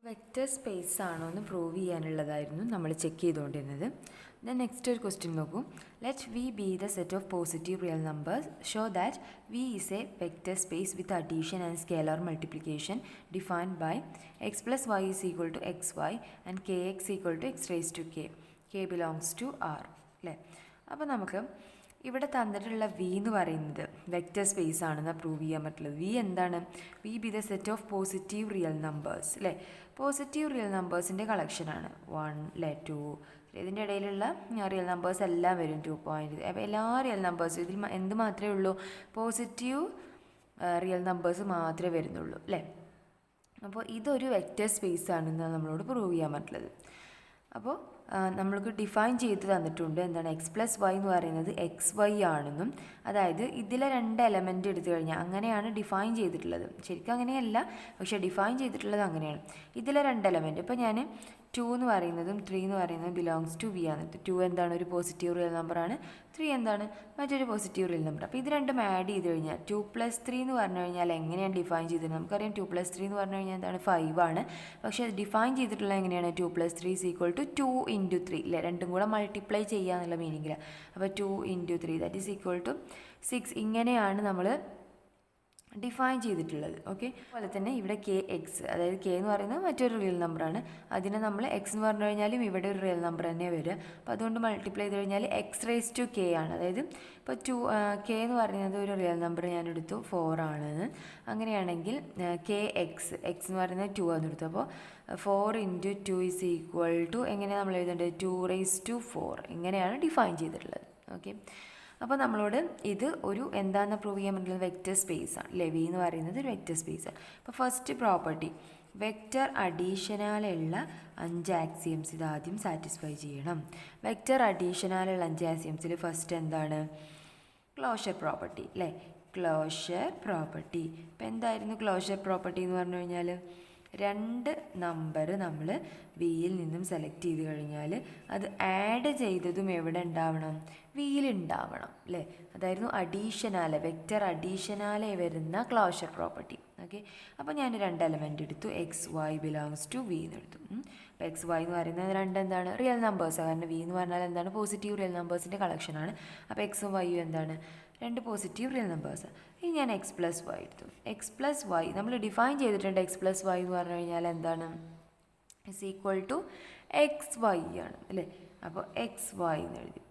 Vector space ആണോ എന്ന് prove ചെയ്യാനുള്ളതായിരുന്നു നമ്മൾ ചെക്ക് ചെയ്തുകൊണ്ടിരുന്നത്. ദെൻ നെക്സ്റ്റ് ഒരു ക്വസ്റ്റ്യൻ നോക്കൂ. Let V be the set of positive real numbers. Show that V is a vector space with addition and scalar multiplication defined by x plus y is equal to x y and k x equal to x raise to k. K belongs to R അല്ലേ. അപ്പോൾ നമുക്ക് ഇവിടെ തന്നിട്ടുള്ള V എന്ന് പറയുന്നത് vector space ആണെന്ന് prove ചെയ്യാൻ പറ്റുള്ളത്. വി എന്താണ്? V be the set of positive real numbers അല്ലേ. പോസിറ്റീവ് റിയൽ നമ്പേഴ്സിൻ്റെ കളക്ഷനാണ്. 1 അല്ലേ, 2, ഇതിൻ്റെ ഇടയിലുള്ള റിയൽ നമ്പേഴ്സ് എല്ലാം വരും 2 അപ്പോൾ എല്ലാ റിയൽ നമ്പേഴ്സും ഇതിൽ എന്ത് മാത്രമേ ഉള്ളൂ? പോസിറ്റീവ് റിയൽ നമ്പേഴ്സ് മാത്രമേ വരുന്നുള്ളൂ അല്ലേ. അപ്പോൾ ഇതൊരു വെക്റ്റർ സ്പേസ് ആണെന്ന് നമ്മളോട് പ്രൂവ് ചെയ്യാൻ പറ്റുള്ളത്. അപ്പോൾ നമ്മൾക്ക് ഡിഫൈൻ ചെയ്ത് തന്നിട്ടുണ്ട്. എന്താണ്? എക്സ് പ്ലസ് വൈ എന്ന് പറയുന്നത് എക്സ് വൈ ആണെന്നും, അതായത് ഇതിലെ 2 എലമെൻറ്റ് എടുത്തു കഴിഞ്ഞാൽ അങ്ങനെയാണ് ഡിഫൈൻ ചെയ്തിട്ടുള്ളത്. ശരിക്കും അങ്ങനെയല്ല, പക്ഷേ ഡിഫൈൻ ചെയ്തിട്ടുള്ളത് അങ്ങനെയാണ്. ഇതിലെ 2 എലമെൻറ്റ് ഇപ്പോൾ ഞാൻ 2 എന്ന് പറയുന്നതും 3 എന്ന് പറയുന്നതും ബിലോങ്സ് ടു വി ആണ്. 2 എന്താണ്? ഒരു പോസിറ്റീവ് റിയൽ നമ്പറാണ്. 3 എന്താണ്? മറ്റൊരു പോസിറ്റീവ് റിയൽ നമ്പർ. അപ്പോൾ ഇത് രണ്ടും ആഡ് ചെയ്ത് കഴിഞ്ഞാൽ 2 + 3 എന്ന് പറഞ്ഞു കഴിഞ്ഞാൽ എങ്ങനെയാണ് ഡിഫൈൻ ചെയ്തത്? നമുക്കറിയാം 2 + 3 എന്ന് പറഞ്ഞു കഴിഞ്ഞാൽ എന്താണ്? 5 ആണ്. പക്ഷേ അത് ഡിഫൈൻ ചെയ്തിട്ടുള്ളത് എങ്ങനെയാണ്? 2 + 3 = 2 × 3 അല്ലേ. രണ്ടും കൂടെ മൾട്ടിപ്ലൈ ചെയ്യുക എന്നുള്ള മീനിങ്ങിൽ. അപ്പോൾ 2 × 3 = 6. ഇങ്ങനെയാണ് നമ്മൾ ഡിഫൈൻ ചെയ്തിട്ടുള്ളത്. ഓക്കെ. അതുപോലെ തന്നെ ഇവിടെ കെ എക്സ്, അതായത് കെ എന്ന് പറയുന്നത് മറ്റൊരു റിയൽ നമ്പറാണ്. അതിനെ നമ്മൾ എക്സ് എന്ന് പറഞ്ഞു കഴിഞ്ഞാലും ഇവിടെ ഒരു റിയൽ നമ്പർ തന്നെ വരിക. അപ്പോൾ അതുകൊണ്ട് മൾട്ടിപ്ലൈ ചെയ്ത് കഴിഞ്ഞാൽ എക്സ് റേസ് ടു കെ ആണ്. അതായത് ഇപ്പോൾ കെ എന്ന് പറയുന്നത് ഒരു റിയൽ നമ്പർ ഞാൻ എടുത്തു 4 ആണെന്ന്. അങ്ങനെയാണെങ്കിൽ കെ എക്സ് എന്ന് പറയുന്നത് 2 ആണ് എടുത്തു. അപ്പോൾ 4 × 2 = എങ്ങനെയാണ് നമ്മൾ എഴുതേണ്ടത്? 2 റേസ് ടു 4. ഇങ്ങനെയാണ് ഡിഫൈൻ ചെയ്തിട്ടുള്ളത്. ഓക്കെ. അപ്പോൾ നമ്മളോട് ഇത് ഒരു എന്താണെന്ന് പ്രൂവ് ചെയ്യാൻ പറ്റുന്നത് വെക്റ്റർ സ്പേസ് ആണ് അല്ലേ. വി എന്ന് പറയുന്നത് ഒരു വെക്റ്റർ സ്പേസ് ആണ്. അപ്പോൾ ഫസ്റ്റ് പ്രോപ്പർട്ടി, വെക്റ്റർ അഡീഷനാലുള്ള 5 ആക്സിയംസ് ഇത് ആദ്യം സാറ്റിസ്ഫൈ ചെയ്യണം. വെക്റ്റർ അഡീഷനാലുള്ള 5 ആക്സിയംസിൽ ഫസ്റ്റ് എന്താണ്? ക്ലോഷർ പ്രോപ്പർട്ടി അല്ലേ. Closure property. ഇപ്പോൾ എന്തായിരുന്നു ക്ലോഷർ പ്രോപ്പർട്ടി എന്ന് പറഞ്ഞു കഴിഞ്ഞാൽ 2 നമ്പർ നമ്മൾ വിയിൽ നിന്നും സെലക്ട് ചെയ്ത് കഴിഞ്ഞാൽ അത് ആഡ് ചെയ്തതും എവിടെ ഉണ്ടാവണം? വിയിൽ ഉണ്ടാവണം അല്ലേ. അതായിരുന്നു അഡീഷനാലെ, വെക്റ്റർ അഡീഷനാലെ വരുന്ന ക്ലോഷർ പ്രോപ്പർട്ടി. ഓക്കെ. അപ്പോൾ ഞാൻ 2 എലമെൻറ്റ് എടുത്തു. X y belongs to V എന്ന് എടുത്തു. അപ്പോൾ എക്സ് വൈ എന്ന് പറയുന്നത് 2 എന്താണ്? റിയൽ നമ്പേഴ്സാണ്. കാരണം വി എന്ന് പറഞ്ഞാൽ എന്താണ്? പോസിറ്റീവ് റിയൽ നമ്പേഴ്സിൻ്റെ കളക്ഷനാണ്. അപ്പോൾ എക്സും വൈയും എന്താണ്? 2 പോസിറ്റീവ് റിയൽ നമ്പേഴ്സ്. ഇനി ഞാൻ എക്സ് പ്ലസ് വൈ എടുത്തു. എക്സ് പ്ലസ് വൈ നമ്മൾ ഡിഫൈൻ ചെയ്തിട്ടുണ്ട്. എക്സ് പ്ലസ് വൈ എന്ന് പറഞ്ഞു കഴിഞ്ഞാൽ എന്താണ്? = എക്സ് വൈ ആണ് അല്ലേ. അപ്പോൾ എക്സ് വൈ എന്ന് എഴുതി.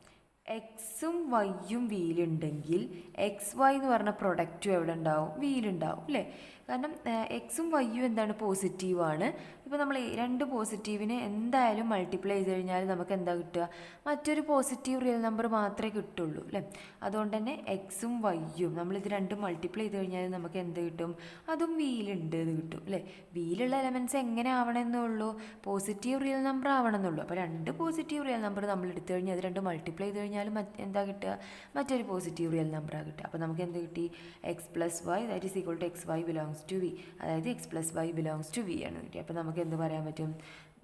എക്സും വൈയും വിയിലുണ്ടെങ്കിൽ എക്സ് വൈ എന്ന് പറഞ്ഞ പ്രൊഡക്റ്റും എവിടെ ഉണ്ടാവും? വിയിലുണ്ടാവും അല്ലേ. കാരണം എക്സും വൈയും എന്താണ്? പോസിറ്റീവാണ്. ഇപ്പോൾ നമ്മൾ 2 പോസിറ്റീവിനെ എന്തായാലും മൾട്ടിപ്ലൈ ചെയ്ത് കഴിഞ്ഞാൽ നമുക്ക് എന്താ കിട്ടുക? മറ്റൊരു പോസിറ്റീവ് റിയൽ നമ്പർ മാത്രമേ കിട്ടുള്ളൂ അല്ലേ. അതുകൊണ്ട് തന്നെ എക്സും വൈയും നമ്മളിത് 2 മൾട്ടിപ്ലൈ ചെയ്ത് കഴിഞ്ഞാൽ നമുക്ക് എന്ത് കിട്ടും? അതും വിയിലുണ്ട് എന്ന് കിട്ടും അല്ലേ. വിയിലുള്ള എലമെൻറ്റ്സ് എങ്ങനെ ആവണമെന്നുള്ളൂ? പോസിറ്റീവ് റിയൽ നമ്പർ ആവണമെന്നുള്ളൂ. അപ്പോൾ 2 പോസിറ്റീവ് റിയൽ നമ്പർ നമ്മൾ എടുത്തു കഴിഞ്ഞാൽ അത് 2 മൾട്ടിപ്ലൈ ചെയ്ത് കഴിഞ്ഞാൽ എന്താ കിട്ടുക? മറ്റൊരു പോസിറ്റീവ് റിയൽ നമ്പറാണ് കിട്ടുക. അപ്പോൾ നമുക്ക് എന്ത് കിട്ടി? X plus y = x y belongs to v, അതായത് x plus y belongs to v ആണ് കിട്ടി. അപ്പോൾ നമുക്ക് എന്ത് പറയാൻ പറ്റും?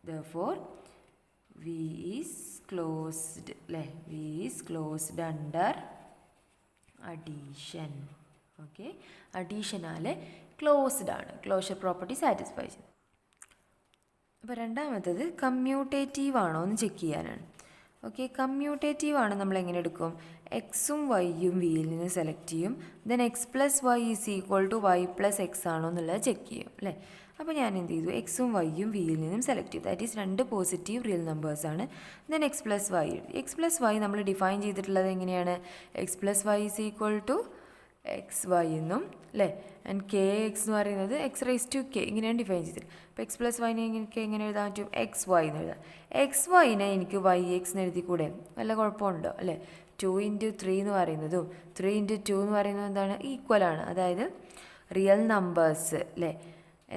therefore വി ഈസ് ക്ലോസ്ഡ് അല്ലേ. V is closed under addition. Okay. അഡീഷനാലെ ക്ലോസ്ഡ് ആണ്. ക്ലോഷർ പ്രോപ്പർട്ടി സാറ്റിസ്ഫൈ ചെയ്തു. അപ്പോൾ രണ്ടാമത്തത് കമ്മ്യൂട്ടേറ്റീവ് ആണോ എന്ന് ചെക്ക് ചെയ്യാനാണ്. ഓക്കെ. കമ്മ്യൂട്ടേറ്റീവ് ആണ്. നമ്മൾ എങ്ങനെ എടുക്കും? എക്സും വൈയും വിയിൽ നിന്ന് സെലക്ട് ചെയ്യും. Then x plus y = y plus x ആണോ എന്നുള്ളത് ചെക്ക് ചെയ്യും അല്ലേ. അപ്പോൾ ഞാൻ എന്ത് ചെയ്തു? എക്സും വൈയും വിയിൽ നിന്നും സെലക്ട് ചെയ്തു. ദാറ്റ് ഈസ് 2 പോസിറ്റീവ് റിയൽ നമ്പേഴ്സാണ്. ദെൻ എക്സ് പ്ലസ് വൈ എഴുതി. എക്സ് പ്ലസ് വൈ നമ്മൾ ഡിഫൈൻ ചെയ്തിട്ടുള്ളത് എങ്ങനെയാണ്? X plus y = x y എന്നും അല്ലേ. ആൻഡ് കെ എക്സ് എന്ന് പറയുന്നത് എക്സ് റേസ് ടു കെ, ഇങ്ങനെയാണ് ഡിഫൈൻ ചെയ്തത്. അപ്പോൾ എക്സ് പ്ലസ് വൈനെ എനിക്ക് എങ്ങനെ എഴുതാൻ പറ്റും? എക്സ് വൈ എന്ന് എഴുതാം. എക്സ് വൈനെ എനിക്ക് വൈ എക്സ് എന്ന് എഴുതി കൂടെ? വല്ല കുഴപ്പമുണ്ടോ അല്ലേ. 2 × 3 എന്ന് പറയുന്നതും 3 × 2 എന്ന് പറയുന്നത് എന്താണ്? ഈക്വലാണ്. അതായത് റിയൽ നമ്പേഴ്സ് അല്ലേ.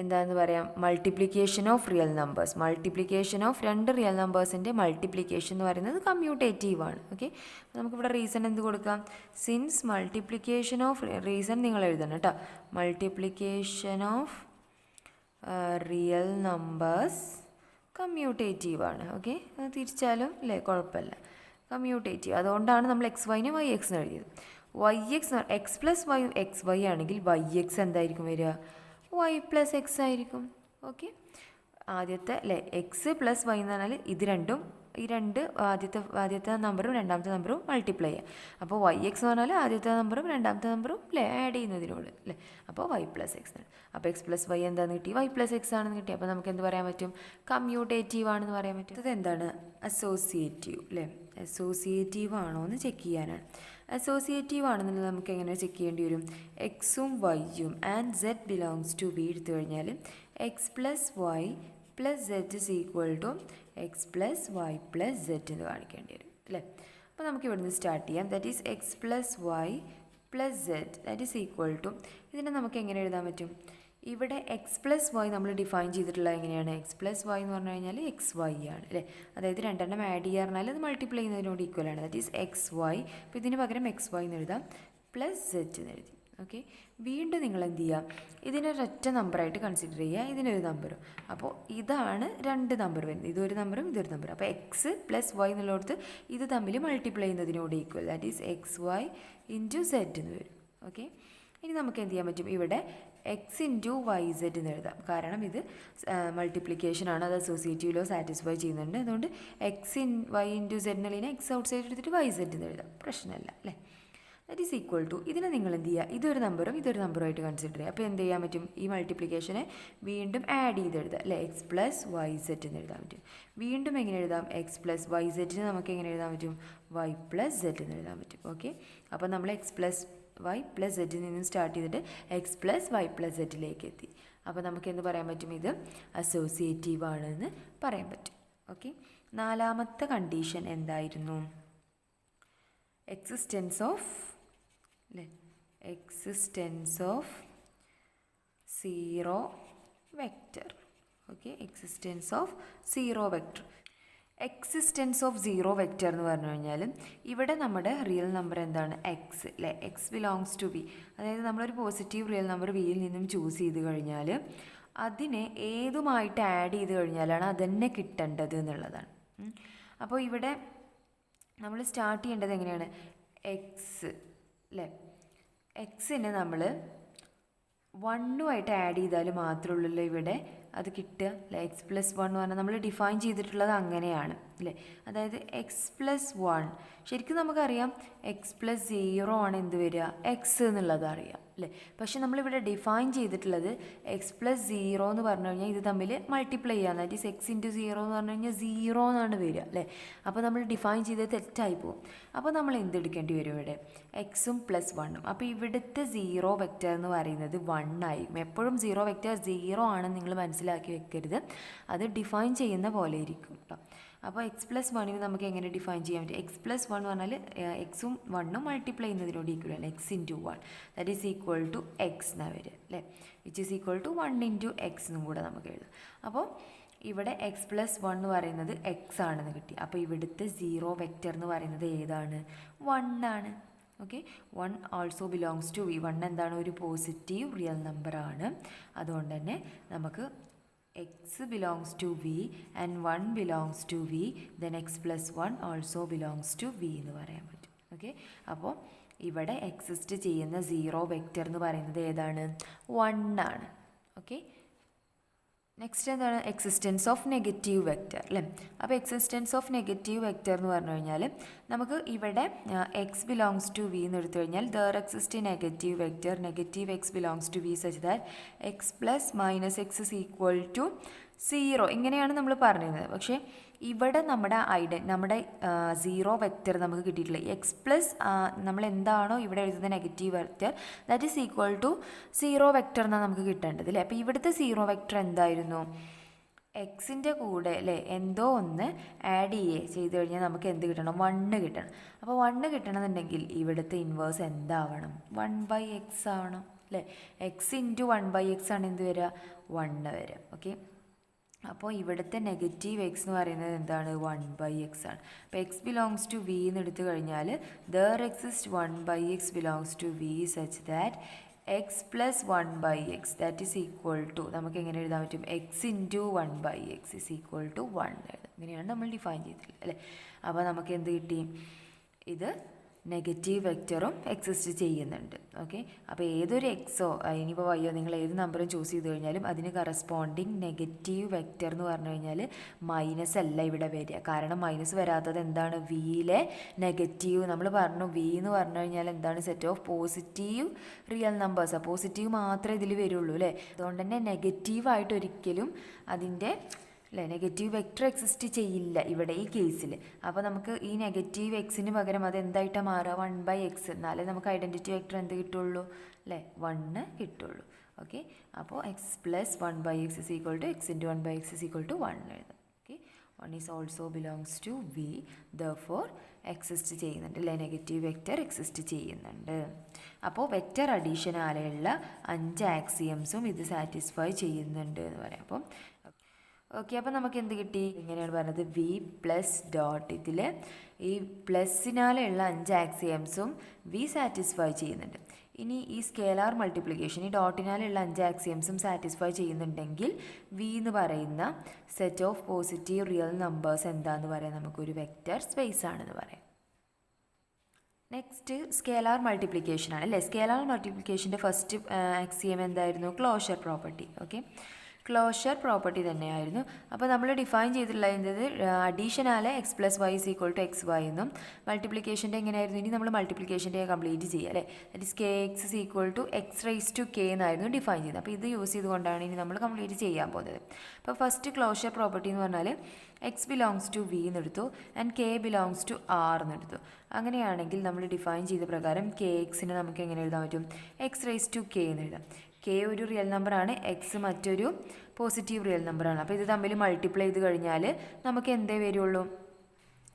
എന്താണെന്ന് പറയാം? Multiplication of real numbers. Multiplication of 2 real നമ്പേഴ്സിൻ്റെ മൾട്ടിപ്ലിക്കേഷൻ എന്ന് പറയുന്നത് കമ്മ്യൂട്ടേറ്റീവ് ആണ്. ഓക്കെ. നമുക്കിവിടെ റീസൺ എന്ത് കൊടുക്കാം? സിൻസ് മൾട്ടിപ്ലിക്കേഷൻ ഓഫ് റീസൺ നിങ്ങൾ എഴുതണം കേട്ടോ. Multiplication of real numbers commutative ആണ്. ഓക്കെ. അത് തിരിച്ചാലും അല്ലേ, കുഴപ്പമില്ല. കമ്മ്യൂട്ടേറ്റീവ്. അതുകൊണ്ടാണ് നമ്മൾ എക്സ് വൈനെ വൈ എക്സ് എന്ന് എഴുതിയത്. Y x x plus y x y ആണെങ്കിൽ വൈ എക്സ് എന്തായിരിക്കും വരിക? വൈ പ്ലസ് എക്സ് ആയിരിക്കും. ഓക്കെ. ആദ്യത്തെ അല്ലേ എക്സ് പ്ലസ് വൈ എന്ന് പറഞ്ഞാൽ ഇത് രണ്ടും ഈ ആദ്യത്തെ നമ്പറും രണ്ടാമത്തെ നമ്പറും മൾട്ടിപ്ലൈ ചെയ്യാം. അപ്പോൾ വൈ എക്സ് എന്ന് പറഞ്ഞാൽ ആദ്യത്തെ നമ്പറും രണ്ടാമത്തെ നമ്പറും അല്ലേ ആഡ് ചെയ്യുന്നതിനോട് അല്ലേ. അപ്പോൾ വൈ പ്ലസ് എക്സ് ആണ്. അപ്പോൾ എക്സ് പ്ലസ് വൈ എന്താണെന്ന് കിട്ടി, വൈ പ്ലസ് എക്സ് ആണെന്ന് കിട്ടി. അപ്പോൾ നമുക്ക് എന്ത് പറയാൻ പറ്റും, കമ്മ്യൂട്ടേറ്റീവ് ആണെന്ന് പറയാൻ പറ്റും. അത് എന്താണ്, അസോസിയേറ്റീവ് അല്ലേ. അസോസിയേറ്റീവ് ആണോ എന്ന് ചെക്ക് ചെയ്യാനാണ്. അസോസിയേറ്റീവ് ആണെന്നുള്ളത് നമുക്ക് എങ്ങനെ ചെക്ക് ചെയ്യേണ്ടി വരും, എക്സും വൈയും and z belongs to b എടുത്തു കഴിഞ്ഞാൽ x plus y plus z is equal to x plus y plus z എന്ന് കാണിക്കേണ്ടി വരും അല്ലേ. അപ്പോൾ നമുക്ക് ഇവിടുന്ന് സ്റ്റാർട്ട് ചെയ്യാം. That is x plus y plus z that is equal to, ഇതിനെ നമുക്ക് എങ്ങനെ എഴുതാൻ പറ്റും, ഇവിടെ എക്സ് പ്ലസ് വൈ നമ്മൾ ഡിഫൈൻ ചെയ്തിട്ടുള്ളത് എങ്ങനെയാണ്, എക്സ് പ്ലസ് വൈ എന്ന് പറഞ്ഞു കഴിഞ്ഞാൽ എക്സ് വൈ ആണ് അല്ലേ. അതായത് രണ്ടെണ്ണം ആഡ് ചെയ്യുക പറഞ്ഞാൽ അത് മൾട്ടിപ്ലൈ ചെയ്യുന്നതിനോട് ഈക്വൽ ആണ്. That is x y. അപ്പോൾ ഇതിന് പകരം എക്സ് വൈ എന്ന് എഴുതാം, പ്ലസ് സെഡ് എന്ന് എഴുതി. ഓക്കെ, വീണ്ടും നിങ്ങൾ എന്ത് ചെയ്യുക, ഇതിനൊരൊറ്റ നമ്പറായിട്ട് കൺസിഡർ ചെയ്യുക, ഇതിനൊരു നമ്പറും. അപ്പോൾ ഇതാണ് രണ്ട് നമ്പർ വരുന്നത്, ഇതൊരു നമ്പറും ഇതൊരു നമ്പറും. അപ്പോൾ എക്സ് പ്ലസ് വൈ എന്നുള്ളടത്ത് ഇത് തമ്മിൽ മൾട്ടിപ്ലൈ ചെയ്യുന്നതിനോട് equal, that is x y into z എന്ന് വരും. ഓക്കെ, ഇനി നമുക്ക് എന്ത് ചെയ്യാൻ പറ്റും, ഇവിടെ എക്സ് ഇൻറ്റു വൈ സെഡ് എന്ന് എഴുതാം. കാരണം ഇത് മൾട്ടിപ്ലിക്കേഷനാണ്, അത് അസോസിയേറ്റീവിലോ സാറ്റിസ്ഫൈ ചെയ്യുന്നുണ്ട്. അതുകൊണ്ട് എക്സ് വൈ ഇൻറ്റു സെഡ് എന്നുള്ളതിനെ എക്സ് ഔട്ട് സൈഡ് എടുത്തിട്ട് വൈ സെഡ് എന്ന് എഴുതാം, പ്രശ്നമല്ല അല്ലേ. ദാറ്റ് ഈസ് ഈക്വൽ ടു, ഇതിനെ നിങ്ങൾ എന്ത് ചെയ്യുക, ഇതൊരു നമ്പറും ഇതൊരു നമ്പറുമായിട്ട് കൺസിഡർ ചെയ്യുക. അപ്പോൾ എന്ത് ചെയ്യാൻ പറ്റും, ഈ മൾട്ടിപ്ലിക്കേഷനെ വീണ്ടും ആഡ് ചെയ്ത് എഴുതാം അല്ലേ, എക്സ് പ്ലസ് വൈ സെഡ് എന്ന് എഴുതാൻ പറ്റും. വീണ്ടും എങ്ങനെ എഴുതാം, എക്സ് പ്ലസ് വൈ സെഡിന് നമുക്ക് എങ്ങനെ എഴുതാൻ പറ്റും, വൈ പ്ലസ് സെഡ് എന്ന് എഴുതാൻ പറ്റും. ഓക്കെ, അപ്പോൾ നമ്മൾ എക്സ് പ്ലസ് വൈ പ്ലസ് സെഡിൽ നിന്നും സ്റ്റാർട്ട് ചെയ്തിട്ട് എക്സ് പ്ലസ് വൈ പ്ലസ് സെഡിലേക്ക് എത്തി. അപ്പോൾ നമുക്ക് എന്ത് പറയാൻ പറ്റും, ഇത് അസോസിയേറ്റീവ് ആണെന്ന് പറയാൻ പറ്റും. ഓക്കെ, നാലാമത്തെ കണ്ടീഷൻ എന്തായിരുന്നു, എക്സിസ്റ്റൻസ് ഓഫ് അല്ലേ, existence of zero vector. Okay, existence of zero vector. Existence of zero vector എന്ന് പറഞ്ഞു കഴിഞ്ഞാൽ ഇവിടെ നമ്മുടെ റിയൽ നമ്പർ എന്താണ്, എക്സ് അല്ലേ, എക്സ് ബിലോങ്സ് ടു ബി. അതായത് നമ്മളൊരു പോസിറ്റീവ് റിയൽ നമ്പർ ബിയിൽ നിന്നും ചൂസ് ചെയ്ത് കഴിഞ്ഞാൽ അതിനെ ഏതുമായിട്ട് ആഡ് ചെയ്ത് കഴിഞ്ഞാലാണ് അതന്നെ കിട്ടേണ്ടത് എന്നുള്ളതാണ്. അപ്പോൾ ഇവിടെ നമ്മൾ സ്റ്റാർട്ട് ചെയ്യേണ്ടത് എങ്ങനെയാണ്, എക്സ് അല്ലേ, എക്സിനെ നമ്മൾ വണ്ണുമായിട്ട് ആഡ് ചെയ്താൽ മാത്രമേ ഉള്ളൂ ഇവിടെ അത് കിട്ടുക അല്ലേ. എക്സ് പ്ലസ് വൺ എന്ന് പറഞ്ഞാൽ നമ്മൾ ഡിഫൈൻ ചെയ്തിട്ടുള്ളത് അങ്ങനെയാണ് അല്ലേ. അതായത് എക്സ് പ്ലസ് വൺ, ശരിക്കും നമുക്കറിയാം എക്സ് പ്ലസ് സീറോ ആണ് എന്ത് വരിക, എക്സ് എന്നുള്ളത് അറിയാം അല്ലേ. പക്ഷെ നമ്മളിവിടെ ഡിഫൈൻ ചെയ്തിട്ടുള്ളത് എക്സ് പ്ലസ് സീറോ എന്ന് പറഞ്ഞു കഴിഞ്ഞാൽ ഇത് തമ്മിൽ മൾട്ടിപ്ലൈ ചെയ്യാൻ, that is X into zero എന്ന് പറഞ്ഞു കഴിഞ്ഞാൽ സീറോ എന്നാണ് വരിക അല്ലേ. അപ്പോൾ നമ്മൾ ഡിഫൈൻ ചെയ്തത് തെറ്റായി പോകും. അപ്പോൾ നമ്മൾ എന്തെടുക്കേണ്ടി വരും, ഇവിടെ എക്സും പ്ലസ് വണ്ണും. അപ്പോൾ ഇവിടുത്തെ സീറോ വെക്റ്റർ എന്ന് പറയുന്നത് വൺ ആയിരിക്കും. എപ്പോഴും സീറോ വെക്റ്റർ സീറോ ആണെന്ന് നിങ്ങൾ മനസ്സിലാക്കി വെക്കരുത്, അത് ഡിഫൈൻ ചെയ്യുന്ന പോലെ ഇരിക്കും കേട്ടോ. അപ്പോൾ എക്സ് പ്ലസ് വണ്ണിന് നമുക്ക് എങ്ങനെ ഡിഫൈൻ ചെയ്യാൻ പറ്റും, എക്സ് പ്ലസ് വൺ എന്ന് പറഞ്ഞാൽ എക്സും വണ്ണും മൾട്ടിപ്ലൈ ചെയ്യുന്നതിനോട് ഈക്വൽ ആണ്, x into one that is equal to x എന്നാണ് വരിക അല്ലേ, which is equal to one into x എന്നും കൂടെ നമുക്ക് എഴുതാം. അപ്പോൾ ഇവിടെ എക്സ് പ്ലസ് വൺ എന്ന് പറയുന്നത് എക്സ് ആണെന്ന് കിട്ടി. അപ്പോൾ ഇവിടുത്തെ സീറോ വെക്റ്റർ എന്ന് പറയുന്നത് ഏതാണ്, വൺ ആണ്. Okay, one also belongs to V. One എന്താണ്, ഒരു പോസിറ്റീവ് റിയൽ നമ്പർ ആണ്. അതുകൊണ്ട് തന്നെ നമുക്ക് x belongs to V and one belongs to V, then x plus one also belongs to V എന്ന് പറയാൻ പറ്റും. ഓക്കെ, അപ്പോൾ ഇവിടെ എക്സിസ്റ്റ് ചെയ്യുന്ന സീറോ വെക്റ്റർ എന്ന് പറയുന്നത് ഏതാണ്, വൺ ആണ്. ഓക്കെ, നെക്സ്റ്റ് എന്താണ്, എക്സിസ്റ്റൻസ് ഓഫ് നെഗറ്റീവ് വെക്റ്റർ അല്ലേ. അപ്പോൾ എക്സിസ്റ്റൻസ് ഓഫ് നെഗറ്റീവ് വെക്റ്റർ എന്ന് പറഞ്ഞു കഴിഞ്ഞാൽ നമുക്ക് ഇവിടെ എക്സ് ബിലോങ്സ് ടു വി എന്ന് എടുത്തു കഴിഞ്ഞാൽ there exist negative vector negative x belongs to V such that x plus minus x is equal to zero, ഇങ്ങനെയാണ് നമ്മൾ പറഞ്ഞിരുന്നത്. പക്ഷേ ഇവിടെ നമ്മുടെ സീറോ വെക്റ്റർ നമുക്ക് കിട്ടിയിട്ടില്ല. എക്സ് പ്ലസ് നമ്മൾ എന്താണോ ഇവിടെ എഴുതുന്ന negative vector that is equal to zero vector എന്നാണ് നമുക്ക് കിട്ടേണ്ടത് അല്ലേ. അപ്പോൾ ഇവിടുത്തെ സീറോ വെക്റ്റർ എന്തായിരുന്നു, എക്സിൻ്റെ കൂടെ അല്ലേ എന്തോ ഒന്ന് ആഡ് ചെയ്ത് കഴിഞ്ഞാൽ നമുക്ക് എന്ത് കിട്ടണം, വണ്ണ് കിട്ടണം. അപ്പോൾ വണ്ണ് കിട്ടണമെന്നുണ്ടെങ്കിൽ ഇവിടുത്തെ ഇൻവേഴ്സ് എന്താവണം, വൺ ബൈ എക്സ് ആവണം അല്ലേ. X into one by x ആണ് എന്ത് വരിക, വണ്ണ് വരിക. ഓക്കെ, അപ്പോൾ ഇവിടുത്തെ നെഗറ്റീവ് എക്സ് എന്ന് പറയുന്നത് എന്താണ്, വൺ ബൈ എക്സ് ആണ്. അപ്പോൾ എക്സ് ബിലോങ്സ് ടു വി എന്ന് എടുത്തു കഴിഞ്ഞാൽ there exist one by x belongs to V such that x plus one by x that is equal to, നമുക്ക് എങ്ങനെ എഴുതാൻ പറ്റും, x into one by x is equal to one എഴുതാം. ഇങ്ങനെയാണ് നമ്മൾ ഡിഫൈൻ ചെയ്തിട്ടുള്ളത് അല്ലേ. അപ്പോൾ നമുക്ക് എന്ത് കിട്ടി, ഇത് നെഗറ്റീവ് വെക്റ്ററും എക്സിസ്റ്റ് ചെയ്യുന്നുണ്ട്. ഓക്കെ, അപ്പോൾ ഏതൊരു എക്സോ ഇനിയിപ്പോൾ വൈയോ നിങ്ങൾ ഏത് നമ്പറും ചൂസ് ചെയ്ത് കഴിഞ്ഞാലും അതിന് കറസ്പോണ്ടിങ് നെഗറ്റീവ് വെക്റ്റർ എന്ന് പറഞ്ഞു കഴിഞ്ഞാൽ മൈനസ് അല്ല ഇവിടെ വരിക. കാരണം മൈനസ് വരാത്തത് എന്താണ്, വിയിലെ നെഗറ്റീവ്. നമ്മൾ പറഞ്ഞു വി എന്ന് പറഞ്ഞു കഴിഞ്ഞാൽ എന്താണ്, സെറ്റ് ഓഫ് പോസിറ്റീവ് റിയൽ നമ്പേഴ്സാണ്. പോസിറ്റീവ് മാത്രമേ ഇതിൽ വരുള്ളൂ അല്ലേ. അതുകൊണ്ട് തന്നെ നെഗറ്റീവായിട്ട് ഒരിക്കലും അതിൻ്റെ അല്ലേ നെഗറ്റീവ് വെക്റ്റർ എക്സിസ്റ്റ് ചെയ്യില്ല ഇവിടെ ഈ കേസിൽ. അപ്പോൾ നമുക്ക് ഈ നെഗറ്റീവ് എക്സിന് പകരം അത് എന്തായിട്ടാണ് മാറുക, 1/x. എന്നാലേ നമുക്ക് ഐഡൻറ്റിറ്റി വെക്റ്റർ എന്ത് കിട്ടുള്ളൂ അല്ലേ, 1 കിട്ടുള്ളൂ. ഓക്കെ, അപ്പോൾ x + 1/x = x × 1/x = 1 എഴുതാം. Okay, 1 is also belongs to v, therefore exist ചെയ്യുന്നുണ്ട് അല്ലേ, നെഗറ്റീവ് വെക്റ്റർ എക്സിസ്റ്റ് ചെയ്യുന്നുണ്ട്. അപ്പോൾ വെക്റ്റർ അഡീഷനാലുള്ള 5 ആക്സിയംസും ഇത് സാറ്റിസ്ഫൈ ചെയ്യുന്നുണ്ട് എന്ന് പറയാം. അപ്പം ഓക്കെ, അപ്പോൾ നമുക്ക് എന്ത് കിട്ടി, ഇങ്ങനെയാണ് പറഞ്ഞത് വി പ്ലസ് ഡോട്ട്. ഇതിൽ ഈ പ്ലസ്സിനാലുള്ള 5 ആക്സിയംസും വി സാറ്റിസ്ഫൈ ചെയ്യുന്നുണ്ട്. ഇനി ഈ സ്കേലാർ മൾട്ടിപ്ലിക്കേഷൻ ഈ ഡോട്ടിനാലുള്ള 5 ആക്സിയംസും സാറ്റിസ്ഫൈ ചെയ്യുന്നുണ്ടെങ്കിൽ വി എന്ന് പറയുന്ന set of positive real numbers എന്താണെന്ന് പറയാം, നമുക്കൊരു വെക്റ്റർ സ്പേസ് ആണെന്ന് പറയാം. നെക്സ്റ്റ് സ്കേലാർ മൾട്ടിപ്ലിക്കേഷൻ ആണ് അല്ലേ. സ്കേലാർ മൾട്ടിപ്ലിക്കേഷൻ്റെ ഫസ്റ്റ് ആക്സിയം എന്തായിരുന്നു, closure property. Okay, closure property തന്നെയായിരുന്നു. അപ്പോൾ നമ്മൾ ഡിഫൈൻ ചെയ്തിട്ടുള്ളത് അഡീഷനാലെ x + y = xy എന്നും മൾട്ടിപ്ലിക്കേഷൻ്റെ എങ്ങനെയായിരുന്നു, ഇനി നമ്മൾ മൾട്ടിപ്ലിക്കേഷൻ്റെ കംപ്ലീറ്റ് ചെയ്യുക അല്ലേ. ദാറ്റ് ഈസ് kx = x⁻k എന്നായിരുന്നു ഡിഫൈൻ ചെയ്തത്. അപ്പോൾ ഇത് യൂസ് ചെയ്തുകൊണ്ടാണ് ഇനി നമ്മൾ കംപ്ലീറ്റ് ചെയ്യാൻ പോകുന്നത്. അപ്പോൾ ഫസ്റ്റ് ക്ലോഷർ പ്രോപ്പർട്ടി എന്ന് പറഞ്ഞാൽ x belongs to v എന്നെടുത്തു and k belongs to r എന്നെടുത്തു. അങ്ങനെയാണെങ്കിൽ നമ്മൾ ഡിഫൈൻ ചെയ്ത പ്രകാരം kxനെ നമുക്ക് എങ്ങനെ എഴുതാൻ പറ്റും, x⁻k എന്ന് എഴുതാം. k ഒരു റിയൽ നമ്പറാണ്, എക്സ് മറ്റൊരു പോസിറ്റീവ് റിയൽ നമ്പറാണ്. അപ്പോൾ ഇത് തമ്മിൽ മൾട്ടിപ്ലൈ ചെയ്ത് കഴിഞ്ഞാൽ നമുക്ക് എന്തേ വരുള്ളൂ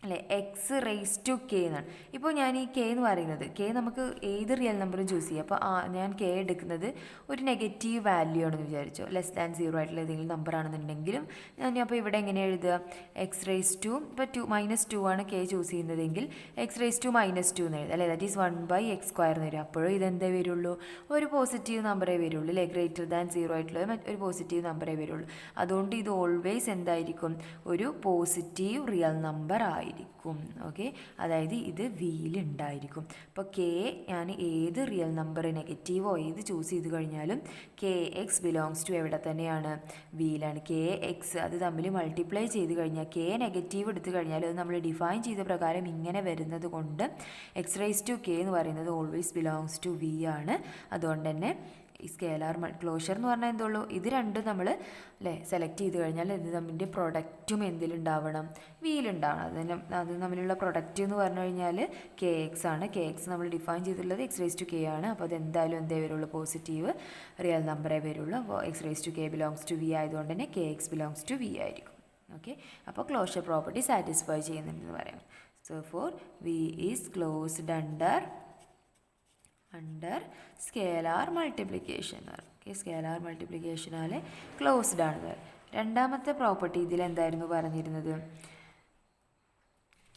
അല്ലേ, x⁻k എന്നാണ്. ഇപ്പോൾ ഞാൻ ഈ k എന്ന് പറയുന്നത് നമുക്ക് ഏത് റിയൽ നമ്പറും ചൂസ് ചെയ്യാം. അപ്പോൾ ഞാൻ k എടുക്കുന്നത് ഒരു നെഗറ്റീവ് വാല്യൂ ആണെന്ന് വിചാരിച്ചോ, <0 ആയിട്ടുള്ള ഏതെങ്കിലും നമ്പർ ആണെന്നുണ്ടെങ്കിലും ഞാൻ അപ്പോൾ ഇവിടെ എങ്ങനെ എഴുതുക, ഇപ്പോൾ -2 ആണ് k ചൂസ് ചെയ്യുന്നതെങ്കിൽ x⁻2 എന്ന് എഴുതുക അല്ലേ. ദാറ്റ് ഈസ് 1/x² എന്ന് വരും. അപ്പോഴും ഇതെന്തേ വരുള്ളൂ, ഒരു പോസിറ്റീവ് നമ്പറേ വരുള്ളൂ അല്ലേ, <0 ആയിട്ടുള്ള ഒരു പോസിറ്റീവ് നമ്പറേ വരുള്ളൂ. അതുകൊണ്ട് ഇത് ഓൾവേസ് എന്തായിരിക്കും, ഒരു പോസിറ്റീവ് റിയൽ നമ്പർ ആയിരിക്കും. ഓക്കെ, അതായത് ഇത് വിയിലുണ്ടായിരിക്കും. അപ്പോൾ കെ ഞാൻ ഏത് റിയൽ നമ്പർ നെഗറ്റീവോ ഏത് ചൂസ് ചെയ്ത് കഴിഞ്ഞാലും kx belongs to എവിടെ തന്നെയാണ്, വിയിലാണ്. kx അത് തമ്മിൽ മൾട്ടിപ്ലൈ ചെയ്ത് കഴിഞ്ഞാൽ k നെഗറ്റീവ് എടുത്തു കഴിഞ്ഞാൽ അത് നമ്മൾ ഡിഫൈൻ ചെയ്ത പ്രകാരം ഇങ്ങനെ വരുന്നത് കൊണ്ട് x⁻k എന്ന് പറയുന്നത് ഓൾവേസ് ബിലോങ്സ് ടു വി ആണ്. അതുകൊണ്ട് തന്നെ ഈ സ്കേലാർ ക്ലോഷർ എന്ന് പറഞ്ഞാൽ എന്തുള്ളൂ, ഇത് രണ്ടും നമ്മൾ അല്ലേ സെലക്ട് ചെയ്ത് കഴിഞ്ഞാൽ ഇത് തമ്മിൻ്റെ പ്രൊഡക്റ്റും എന്തിലുണ്ടാവണം, വിയിലുണ്ടാവണം. അത് തമ്മിലുള്ള പ്രൊഡക്റ്റ് എന്ന് പറഞ്ഞു കഴിഞ്ഞാൽ kx ആണ്. kx നമ്മൾ ഡിഫൈൻ ചെയ്തിട്ടുള്ളത് x⁻k ആണ്. അപ്പോൾ അത് എന്തായാലും എന്തേ വരുള്ളൂ, പോസിറ്റീവ് റിയൽ നമ്പറേ വരുള്ളൂ. അപ്പോൾ x⁻k belongs to v ആയതുകൊണ്ട് തന്നെ kx belongs to v ആയിരിക്കും. ഓക്കെ, അപ്പോൾ ക്ലോഷർ പ്രോപ്പർട്ടി സാറ്റിസ്ഫൈ ചെയ്യുന്നുണ്ടെന്ന് പറയാം. So for v is closed under scalar multiplication എന്ന് പറയും. ഓക്കെ, സ്കേലാർ മൾട്ടിപ്ലിക്കേഷനാൽ ക്ലോസ്ഡ് ആണ്. രണ്ടാമത്തെ പ്രോപ്പർട്ടി ഇതിലെന്തായിരുന്നു പറഞ്ഞിരുന്നത്,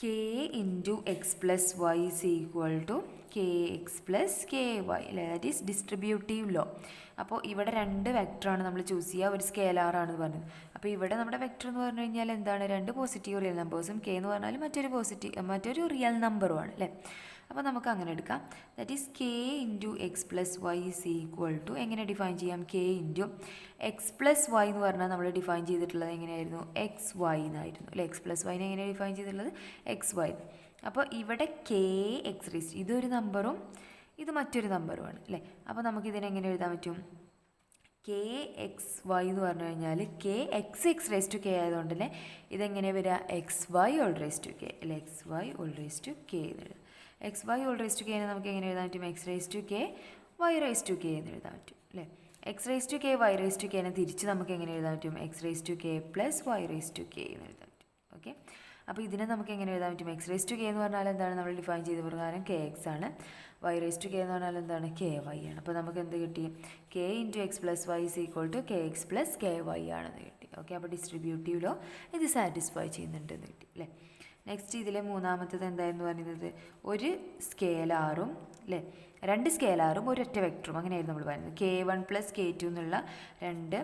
k × x + y = kx + ky അല്ലേ, ദാറ്റ് ഈസ് ഡിസ്ട്രിബ്യൂട്ടീവ് ലോ. അപ്പോൾ ഇവിടെ 2 വെക്ടറാണ് നമ്മൾ ചൂസ് ചെയ്യുക, ഒരു സ്കേലാറാണെന്ന് പറഞ്ഞത്. അപ്പോൾ ഇവിടെ നമ്മുടെ വെക്ടർ എന്ന് പറഞ്ഞു കഴിഞ്ഞാൽ എന്താണ്, 2 പോസിറ്റീവ് റിയൽ നമ്പേഴ്സും k എന്ന് പറഞ്ഞാൽ മറ്റൊരു റിയൽ നമ്പറുമാണ് അല്ലേ. അപ്പോൾ നമുക്ക് അങ്ങനെ എടുക്കാം. That is k × x + y = എങ്ങനെ ഡിഫൈൻ ചെയ്യാം, k × x + y എന്ന് പറഞ്ഞാൽ നമ്മൾ ഡിഫൈൻ ചെയ്തിട്ടുള്ളത് എങ്ങനെയായിരുന്നു, xy എന്നായിരുന്നു അല്ലേ. x + y എങ്ങനെ ഡിഫൈൻ ചെയ്തിട്ടുള്ളത്, xy. അപ്പോൾ ഇവിടെ kx ഇതൊരു നമ്പറും ഇത് മറ്റൊരു നമ്പറുമാണ് അല്ലേ. അപ്പോൾ നമുക്കിതിനെങ്ങനെ എഴുതാൻ പറ്റും, kxy എന്ന് പറഞ്ഞു കഴിഞ്ഞാൽ x⁻k ആയതുകൊണ്ട് തന്നെ ഇതെങ്ങനെ വരിക, xy⁻k അല്ലേ, xy⁻k എന്ന് എഴുതാം. xy⁻k നമുക്ക് എങ്ങനെ എഴുതാൻ പറ്റും, x⁻k y⁻k എന്ന് എഴുതാൻ പറ്റും അല്ലേ. x⁻k y⁻k തിരിച്ച് നമുക്ക് എങ്ങനെ എഴുതാൻ പറ്റും, x⁻k + y⁻k എന്ന് എഴുതാൻ പറ്റും. ഓക്കെ, അപ്പോൾ ഇതിനെ നമുക്ക് എങ്ങനെ എഴുതാൻ പറ്റും, x⁻k എന്ന് പറഞ്ഞാൽ എന്താണ്, നമ്മൾ ഡിഫൈൻ ചെയ്ത പ്രകാരം kx ആണ്, y⁻k എന്ന് പറഞ്ഞാൽ എന്താണ്, ky ആണ്. അപ്പോൾ നമുക്ക് എന്ത് കിട്ടി, k × x + y = kx + ky ആണെന്ന് കിട്ടി. ഓക്കെ, അപ്പോൾ ഡിസ്ട്രിബ്യൂട്ടീവിലോ ഇത് സാറ്റിസ്ഫൈ ചെയ്യുന്നുണ്ടെന്ന് കിട്ടി അല്ലേ. നെക്സ്റ്റ് ഇതിലെ മൂന്നാമത്തത് എന്തായിരുന്നു പറയുന്നത്, ഒരു സ്കേലാറും അല്ലേ, 2 സ്കേലാറും ഒരൊറ്റ വെക്ടറും അങ്ങനെയായിരുന്നു നമ്മൾ പറയുന്നത്. k1 + k2 എന്നുള്ള 2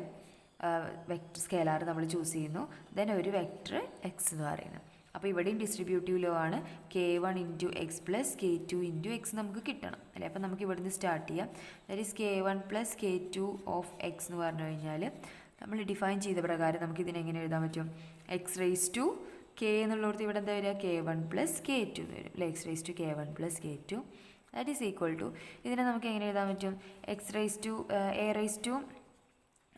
വെക്ടർ സ്കേലാർ നമ്മൾ ചൂസ് ചെയ്യുന്നു. ദെൻ ഒരു വെക്ടർ x എന്ന് പറയുന്നത്. അപ്പോൾ ഇവിടെയും ഡിസ്ട്രിബ്യൂട്ടീവ് ലോ ആണ്. k1 into X plus k2 into X നമുക്ക് കിട്ടണം അല്ലേ. അപ്പോൾ നമുക്ക് ഇവിടുന്ന് സ്റ്റാർട്ട് ചെയ്യാം. That is k1 plus k2 of X എന്ന് പറഞ്ഞു കഴിഞ്ഞാൽ നമ്മൾ ഡിഫൈൻ ചെയ്ത പ്രകാരം നമുക്ക് ഇതിനെങ്ങനെ എഴുതാൻ പറ്റും? എക്സ് റേസ് ടു കെ എന്നുള്ളടത്ത് ഇവിടെ എന്താ വരിക? k1 പ്ലസ് k2 എന്ന് വരും അല്ലേ. X raise to k1 plus k2 that is equal to ഇതിനെ നമുക്ക് എങ്ങനെ എഴുതാൻ പറ്റും? X raise to a raise to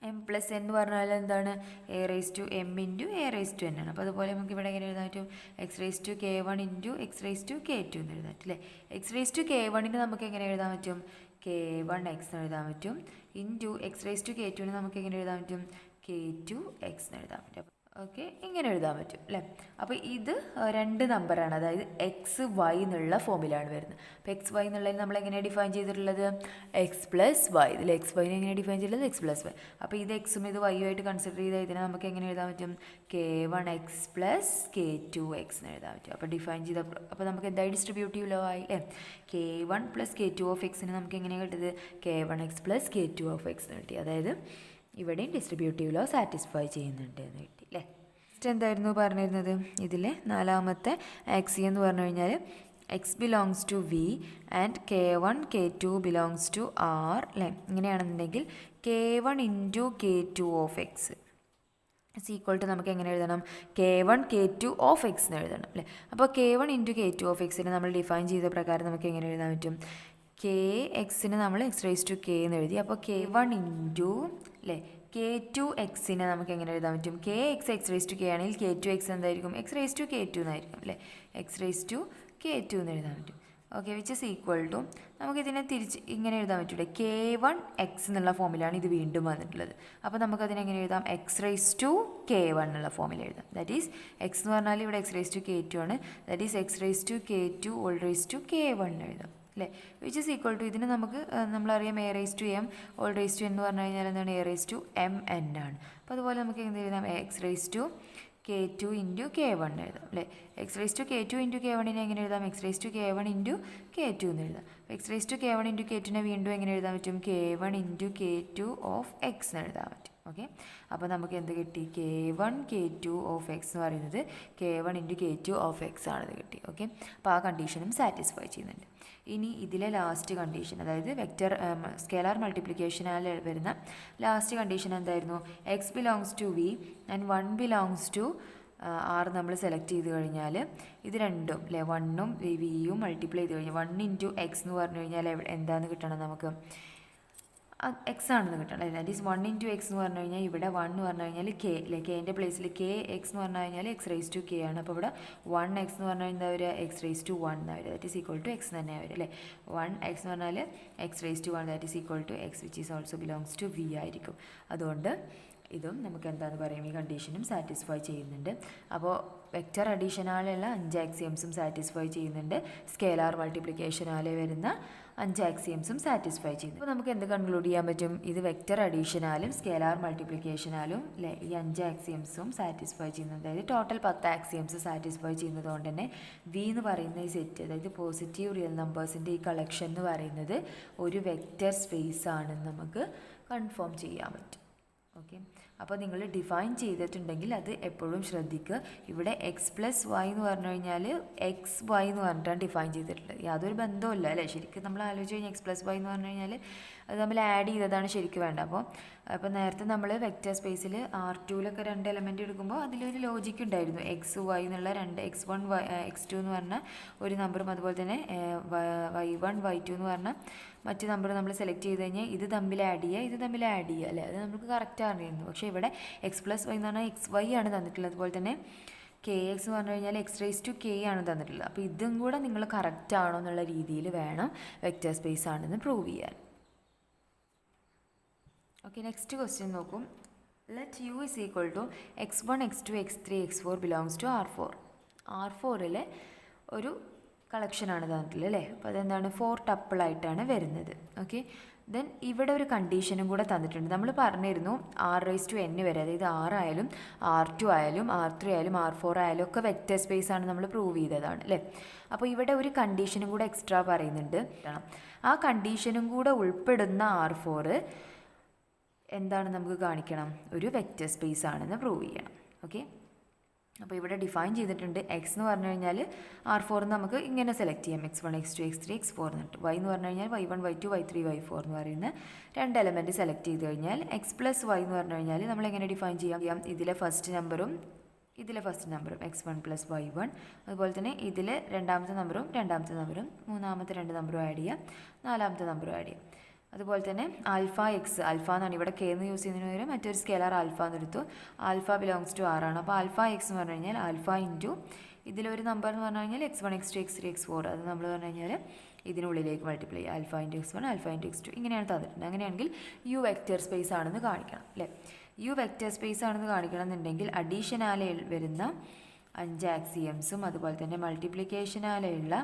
m plus എന്ന് പറഞ്ഞാൽ എന്താണ്? A raise to m into a raise to n ആണ്. അപ്പോൾ അതുപോലെ നമുക്ക് ഇവിടെ എങ്ങനെ എഴുതാൻ പറ്റും? X raise to k1 into x raise to k2 എന്ന് എഴുതാൻ പറ്റും അല്ലേ. എക്സ് റേസ് ടു k1 നമുക്ക് എങ്ങനെ എഴുതാൻ പറ്റും? k1 എക്സ് എന്ന് എഴുതാൻ പറ്റും. Into x raise to k2 നമുക്ക് എങ്ങനെ എഴുതാൻ പറ്റും? k2 എക്സ് എന്ന് എഴുതാൻ പറ്റും. ഓക്കെ, ഇങ്ങനെ എഴുതാൻ പറ്റും അല്ലേ. അപ്പോൾ ഇത് രണ്ട് നമ്പറാണ്, അതായത് എക്സ് വൈ എന്നുള്ള ഫോമിലാണ് വരുന്നത്. അപ്പോൾ എക്സ് വൈ എന്നുള്ളതിൽ നമ്മൾ എങ്ങനെയാണ് ഡിഫൈൻ ചെയ്തിട്ടുള്ളത്? X plus y. ഇതിൽ എക്സ് വൈനെ എങ്ങനെ ഡിഫൈൻ ചെയ്തിട്ടുള്ളത്? X plus y. അപ്പോൾ ഇത് എക്സും ഇത് വൈയും ആയിട്ട് കൺസിഡർ ചെയ്താൽ ഇതിനെ നമുക്ക് എങ്ങനെ എഴുതാൻ പറ്റും? k1 X plus k2 X എന്ന് എഴുതാൻ പറ്റും. അപ്പോൾ ഡിഫൈൻ ചെയ്ത അപ്പോൾ നമുക്ക് എന്തായി? ഡിസ്ട്രിബ്യൂട്ടീവ് ലോ ആയി അല്ലേ. k1 പ്ലസ് k2 ഓഫ് എക്സിന് നമുക്ക് എങ്ങനെയാണ് കിട്ടിയത്? k1 X plus k2 of X എന്ന് കിട്ടി. അതായത് ഇവിടെയും ഡിസ്ട്രിബ്യൂട്ടീവ് ലോ സാറ്റിസ്ഫൈ ചെയ്യുന്നുണ്ട് എന്ന് കിട്ടി അല്ലേ. നെക്സ്റ്റ് എന്തായിരുന്നു പറഞ്ഞിരുന്നത്? ഇതിലെ നാലാമത്തെ ആക്സിയം എന്ന് പറഞ്ഞു കഴിഞ്ഞാൽ x belongs to V and k1 k2 belongs to R അല്ലേ. ഇങ്ങനെയാണെന്നുണ്ടെങ്കിൽ k1 into k2 of X is equal to നമുക്ക് എങ്ങനെ എഴുതണം? k1 k2 ഓഫ് എക്സ് എന്ന് എഴുതണം അല്ലേ. അപ്പോൾ k1 ഇൻറ്റു k2 ഓഫ് എക്സിനെ നമ്മൾ ഡിഫൈൻ ചെയ്ത പ്രകാരം നമുക്ക് എങ്ങനെ എഴുതാൻ പറ്റും? കെ എക്സിന് നമ്മൾ എക്സ് റേസ് ടു കെ എന്ന് എഴുതി. അപ്പോൾ k1 ഇൻറ്റു അല്ലേ k2 എക്സിനെ നമുക്ക് എങ്ങനെ എഴുതാൻ പറ്റും? K x x raise to k ആണെങ്കിൽ k2 എക്സ് എന്തായിരിക്കും? എക്സ് റേസ് ടു k2 എന്നായിരിക്കും അല്ലേ. എക്സ് റേസ് ടു k2 എന്ന് എഴുതാൻ പറ്റും. Okay, which is equal to നമുക്കിതിനെ തിരിച്ച് ഇങ്ങനെ എഴുതാൻ പറ്റില്ല. k1 എക്സ് എന്നുള്ള ഫോമിലാണ് ഇത് വീണ്ടും വന്നിട്ടുള്ളത്. അപ്പോൾ നമുക്കതിനെ എങ്ങനെ എഴുതാം? എക്സ് റേസ് ടു k1 എന്നുള്ള ഫോമിൽ എഴുതാം. ദാറ്റ് ഈസ് എക്സ് എന്ന് പറഞ്ഞാൽ ഇവിടെ എക്സ് റേസ് ടു k2 ആണ്. That is x raise to k2 whole raise to k1 എഴുതാം അല്ലേ. വിച്ച് ഇസ് ഈക്വൽ ടു ഇതിന് നമുക്ക് നമ്മളറിയാം a raise to m whole raise to എന്ന് പറഞ്ഞു കഴിഞ്ഞാൽ എന്താണ്? A raise to m n ആണ്. അപ്പോൾ അതുപോലെ നമുക്ക് എന്ത് എഴുതാം? X raise to k2 into k1 എഴുതാം അല്ലേ. X raise to k2 into k1നെ എങ്ങനെ എഴുതാം? X raise to k1 into k2 എന്ന് എഴുതാം. X raise to k1 into k2നെ വീണ്ടും എങ്ങനെ എഴുതാൻ പറ്റും? k1 into k2 of X എന്ന് എഴുതാൻ പറ്റും. ഓക്കെ, അപ്പോൾ നമുക്ക് എന്ത് കിട്ടി? k1 k2 ഓഫ് എക്സ് എന്ന് പറയുന്നത് k1 into k2 of X ആണെന്ന് കിട്ടി. ഓക്കെ, അപ്പോൾ ആ കണ്ടീഷനും സാറ്റിസ്ഫൈ ചെയ്യുന്നുണ്ട്. ഇനി ഇതിലെ ലാസ്റ്റ് കണ്ടീഷൻ, അതായത് വെക്റ്റർ സ്കേലാർ മൾട്ടിപ്ലിക്കേഷനാൽ വരുന്ന ലാസ്റ്റ് കണ്ടീഷൻ എന്തായിരുന്നു? X belongs to V and 1 belongs to R നമ്മൾ സെലക്ട് ചെയ്ത് കഴിഞ്ഞാൽ ഇത് രണ്ടും അല്ലേ 1ഉം വിയും മൾട്ടിപ്ലൈ ചെയ്ത് കഴിഞ്ഞാൽ 1 ഇൻറ്റു എക്സ് എന്ന് പറഞ്ഞു കഴിഞ്ഞാൽ എന്താണെന്ന് കിട്ടണം? നമുക്ക് എക്സ് ആണെന്ന് കിട്ടണം. ദാറ്റ് ഈസ് 1 ഇൻറ്റു എക്സ് എന്ന് പറഞ്ഞു കഴിഞ്ഞാൽ ഇവിടെ 1 എന്ന് പറഞ്ഞു കഴിഞ്ഞാൽ കെ അല്ലേ. കെൻ്റെ പ്ലേസിൽ കെ എക്സ് എന്ന് പറഞ്ഞു കഴിഞ്ഞാൽ എക്സ് റേസ് ടു കെ ആണ്. അപ്പോൾ ഇവിടെ 1 എക്സ് എന്ന് പറഞ്ഞു കഴിഞ്ഞാൽ എന്താ വരിക? എക്സ് റേസ് ടു 1 എന്നാണ് വരിക. That is equal to x തന്നെ വരിക അല്ലേ. 1 എക്സ് എന്ന് പറഞ്ഞാൽ x raise to 1 that is equal to x which is also belongs to V ആയിരിക്കും. അതുകൊണ്ട് ഇതും നമുക്ക് എന്താണെന്ന് പറയും? ഈ കണ്ടീഷനും സാറ്റിസ്ഫൈ ചെയ്യുന്നുണ്ട്. അപ്പോൾ വെക്റ്റർ അഡീഷനാലുള്ള 5 ആക്സിയംസും സാറ്റിസ്ഫൈ ചെയ്യുന്നുണ്ട്. സ്കേലാർ മൾട്ടിപ്ലിക്കേഷനാലെ വരുന്ന 5 ആക്സിയംസും സാറ്റിസ്ഫൈ ചെയ്യുന്നു. അപ്പോൾ നമുക്ക് എന്ത് കൺക്ലൂഡ് ചെയ്യാൻ പറ്റും? ഇത് വെക്റ്റർ അഡീഷനാലും സ്കേലാർ മൾട്ടിപ്ലിക്കേഷനാലും അല്ലേ ഈ 5 ആക്സിയംസും സാറ്റിസ്ഫൈ ചെയ്യുന്നത്. അതായത് ടോട്ടൽ 10 ആക്സിയംസ് സാറ്റിസ്ഫൈ ചെയ്യുന്നത് കൊണ്ട് തന്നെ വി എന്ന് പറയുന്ന ഈ സെറ്റ്, അതായത് പോസിറ്റീവ് റിയൽ നമ്പേഴ്സിൻ്റെ ഈ കളക്ഷൻ എന്ന് പറയുന്നത് ഒരു വെക്റ്റർ സ്പേസ് ആണെന്ന് നമുക്ക് കൺഫേം ചെയ്യാൻ പറ്റും. ഓക്കെ, അപ്പോൾ നിങ്ങൾ ഡിഫൈൻ ചെയ്തിട്ടുണ്ടെങ്കിൽ അത് എപ്പോഴും ശ്രദ്ധിക്കുക. ഇവിടെ എക്സ് പ്ലസ് വൈ എന്ന് പറഞ്ഞു കഴിഞ്ഞാൽ എക്സ് വൈ എന്ന് പറഞ്ഞിട്ടാണ് ഡിഫൈൻ ചെയ്തിട്ടുള്ളത്. യാതൊരു ബന്ധവുമില്ല അല്ലേ. ശരിക്കും നമ്മൾ ആലോചിച്ച് കഴിഞ്ഞാൽ എക്സ് പ്ലസ് വൈ എന്ന് പറഞ്ഞു കഴിഞ്ഞാൽ അത് നമ്മൾ ആഡ് ചെയ്തതാണ് ശരിക്കും വേണ്ട. അപ്പോൾ നേരത്തെ നമ്മൾ വെക്റ്റർ സ്പേസിൽ R2 2 എലമെൻറ്റ് എടുക്കുമ്പോൾ അതിലൊരു ലോജിക്ക് ഉണ്ടായിരുന്നു. എക്സ് വൈ എന്നുള്ള 2 x1 x2 എന്ന് പറഞ്ഞ ഒരു നമ്പറും അതുപോലെ തന്നെ y1 y2 എന്ന് പറഞ്ഞ മറ്റു നമ്പർ നമ്മൾ സെലക്ട് ചെയ്ത് കഴിഞ്ഞാൽ ഇത് തമ്മിൽ ആഡ് ചെയ്യുക അല്ലേ. അത് നമുക്ക് കറക്റ്റ് അറിയുന്നു. പക്ഷേ ഇവിടെ എക്സ് പ്ലസ് വൈ എന്ന് പറഞ്ഞാൽ എക്സ് വൈ ആണ് തന്നിട്ടുള്ളത്. അതുപോലെ തന്നെ കെ എക്സ് എന്ന് പറഞ്ഞു കഴിഞ്ഞാൽ എക്സ് റേസ് ടു കെ ആണ് തന്നിട്ടുള്ളത്. അപ്പോൾ ഇതും കൂടെ നിങ്ങൾ കറക്റ്റ് ആണോ എന്നുള്ള രീതിയിൽ വേണം വെക്റ്റർ സ്പേസ് ആണെന്ന് പ്രൂവ് ചെയ്യാൻ. ഓക്കെ, നെക്സ്റ്റ് ക്വസ്റ്റ്യൻ നോക്കും. Let U is equal to x1 x2 x3 x4 belongs to R4. R4ലെ ഒരു കളക്ഷനാണ് തന്നിട്ടുള്ളത് അല്ലേ. അപ്പോൾ അതെന്താണ്? 4 ടപ്പിളായിട്ടാണ് വരുന്നത്. ഓക്കെ, ദെൻ ഇവിടെ ഒരു കണ്ടീഷനും കൂടെ തന്നിട്ടുണ്ട്. നമ്മൾ പറഞ്ഞിരുന്നു R⁻n വരെ, അതായത് R ആയാലും R2 ആയാലും R3 ആയാലും R4 ആയാലും ഒക്കെ വെക്റ്റർ സ്പേസ് ആണ് നമ്മൾ പ്രൂവ് ചെയ്തതാണ് അല്ലേ. അപ്പോൾ ഇവിടെ ഒരു കണ്ടീഷനും കൂടെ എക്സ്ട്രാ പറയുന്നുണ്ട്. ആ കണ്ടീഷനും കൂടെ ഉൾപ്പെടുന്ന R4 എന്താണ് നമുക്ക് കാണിക്കണം? ഒരു വെക്റ്റർ സ്പേസ് ആണെന്ന് പ്രൂവ് ചെയ്യണം. ഓക്കെ, അപ്പോൾ ഇവിടെ ഡിഫൈൻ ചെയ്തിട്ടുണ്ട്. എക്സ് എന്ന് പറഞ്ഞു കഴിഞ്ഞാൽ R4 നമുക്ക് ഇങ്ങനെ സെലക്ട് ചെയ്യാം, x1 x2 x3 x4 എന്നിട്ട്. y എന്ന് പറഞ്ഞു കഴിഞ്ഞാൽ y1 y2 y3 y4 എന്ന് പറയുന്ന 2 എലമെൻറ്റ് സെലക്ട് ചെയ്ത് കഴിഞ്ഞാൽ x പ്ലസ് y എന്ന് പറഞ്ഞു കഴിഞ്ഞാൽ നമ്മൾ എങ്ങനെ ഡിഫൈൻ ചെയ്യാം, ഇതിലെ ഫസ്റ്റ് നമ്പറും x1 പ്ലസ് y1, അതുപോലെ തന്നെ ഇതിൽ രണ്ടാമത്തെ നമ്പറും മൂന്നാമത്തെ 2 നമ്പറും ആഡ് ചെയ്യാം, നാലാമത്തെ നമ്പറും ആഡ് ചെയ്യാം. അതുപോലെ തന്നെ ആൽഫ എക്സ്, ആൽഫ എന്നാണ് ഇവിടെ കെ എന്ന് യൂസ് ചെയ്യുന്നതിന് പകരം മറ്റൊരു സ്കെയിലർ ആൽഫ എന്നെടുത്തു. ആൽഫ ബിലോങ്സ് ടു R ആണ്. അപ്പോൾ ആൽഫ എക്സ് എന്ന് പറഞ്ഞു കഴിഞ്ഞാൽ ആൽഫ ഇൻറ്റു ഇതിലൊരു നമ്പർ എന്ന് പറഞ്ഞു കഴിഞ്ഞാൽ x1 x2 x3 x4, അത് നമ്മൾ പറഞ്ഞു കഴിഞ്ഞാൽ ഇതിനുള്ളിലേക്ക് മൾട്ടിപ്ലൈ ചെയ്യുക, alpha into x1 alpha into x2 ഇങ്ങനെയാണ് തന്നിട്ടുണ്ട്. അങ്ങനെയാണെങ്കിൽ യു വെക്റ്റർ സ്പേസ് ആണെന്ന് കാണിക്കണം അല്ലേ. യു വെക്റ്റർ സ്പേസ് ആണെന്ന് കാണിക്കണം എന്നുണ്ടെങ്കിൽ അഡീഷനാലെ വരുന്ന 5 ആക്സിയംസും അതുപോലെ തന്നെ മൾട്ടിപ്ലിക്കേഷനാലെയുള്ള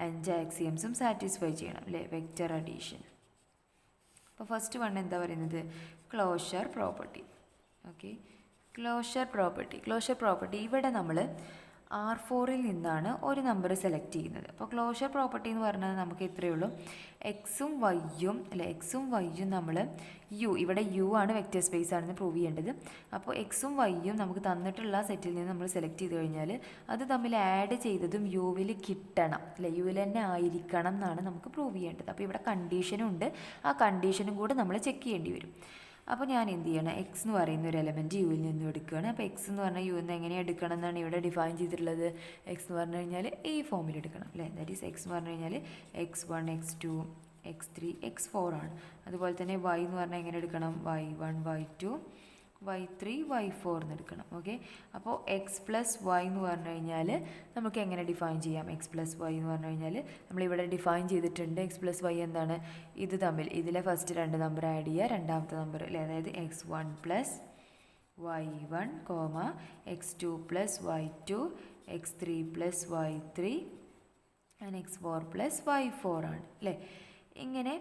5 ആക്സിയംസും സാറ്റിസ്ഫൈ ചെയ്യണം അല്ലേ, വെക്റ്റർ അഡീഷൻ. അപ്പോൾ ഫസ്റ്റ് വൺ എന്താ പറയുന്നത്, closure property. Okay, closure property ഇവിടെ നമ്മൾ R4ൽ നിന്നാണ് ഒരു നമ്പർ സെലക്ട് ചെയ്യുന്നത്. അപ്പോൾ ക്ലോഷർ പ്രോപ്പർട്ടി എന്ന് പറഞ്ഞാൽ നമുക്ക് ഇത്രയേ ഉള്ളൂ, എക്സും വൈയും നമ്മൾ ഇവിടെ യു ആണ് വെക്റ്റർ സ്പേസ് ആണെന്ന് പ്രൂവ് ചെയ്യേണ്ടത്. അപ്പോൾ എക്സും വൈയും നമുക്ക് തന്നിട്ടുള്ള സെറ്റിൽ നിന്ന് നമ്മൾ സെലക്ട് ചെയ്ത് കഴിഞ്ഞാൽ അത് തമ്മിൽ ആഡ് ചെയ്തതും യുവിൽ കിട്ടണം അല്ലേ, യുവിൽ തന്നെ ആയിരിക്കണം എന്നാണ് നമുക്ക് പ്രൂവ് ചെയ്യേണ്ടത്. അപ്പോൾ ഇവിടെ കണ്ടീഷനും ഉണ്ട്, ആ കണ്ടീഷനും കൂടെ നമ്മൾ ചെക്ക് ചെയ്യേണ്ടി വരും. അപ്പോൾ ഞാൻ എന്ത് ചെയ്യണം, എക്സ് എന്ന് പറയുന്ന ഒരു എലമെൻറ്റ് യുവിൽ നിന്നും എടുക്കുകയാണ്. അപ്പോൾ എക്സ് എന്ന് പറഞ്ഞാൽ യു എന്ന് എങ്ങനെ എടുക്കണം എന്നാണ് ഇവിടെ ഡിഫൈൻ ചെയ്തിട്ടുള്ളത്. എക്സ് എന്ന് പറഞ്ഞു കഴിഞ്ഞാൽ ഈ ഫോമിൽ എടുക്കണം അല്ലേ, ദാറ്റ് ഈസ് എക്സ് എന്ന് പറഞ്ഞു കഴിഞ്ഞാൽ x1 x2 x3 x4 ആണ്. അതുപോലെ തന്നെ y എന്ന് പറഞ്ഞാൽ എങ്ങനെ എടുക്കണം, y1 y2 y3 y4 എന്ന് എടുക്കണം. ഓക്കെ, അപ്പോൾ എക്സ് പ്ലസ് വൈ എന്ന് പറഞ്ഞു കഴിഞ്ഞാൽ നമുക്ക് എങ്ങനെ ഡിഫൈൻ ചെയ്യാം, എക്സ് പ്ലസ് വൈ എന്ന് പറഞ്ഞു കഴിഞ്ഞാൽ നമ്മളിവിടെ ഡിഫൈൻ ചെയ്തിട്ടുണ്ട്. എക്സ് പ്ലസ് വൈ എന്താണ്, ഇത് തമ്മിൽ ഇതിലെ ഫസ്റ്റ് 2 നമ്പർ ആഡ് ചെയ്യുക, രണ്ടാമത്തെ നമ്പർ അല്ലേ, അതായത് x1 plus y1 x2 plus y2 x3 plus y3 x4 plus y4 ആണ് അല്ലേ. ഇങ്ങനെ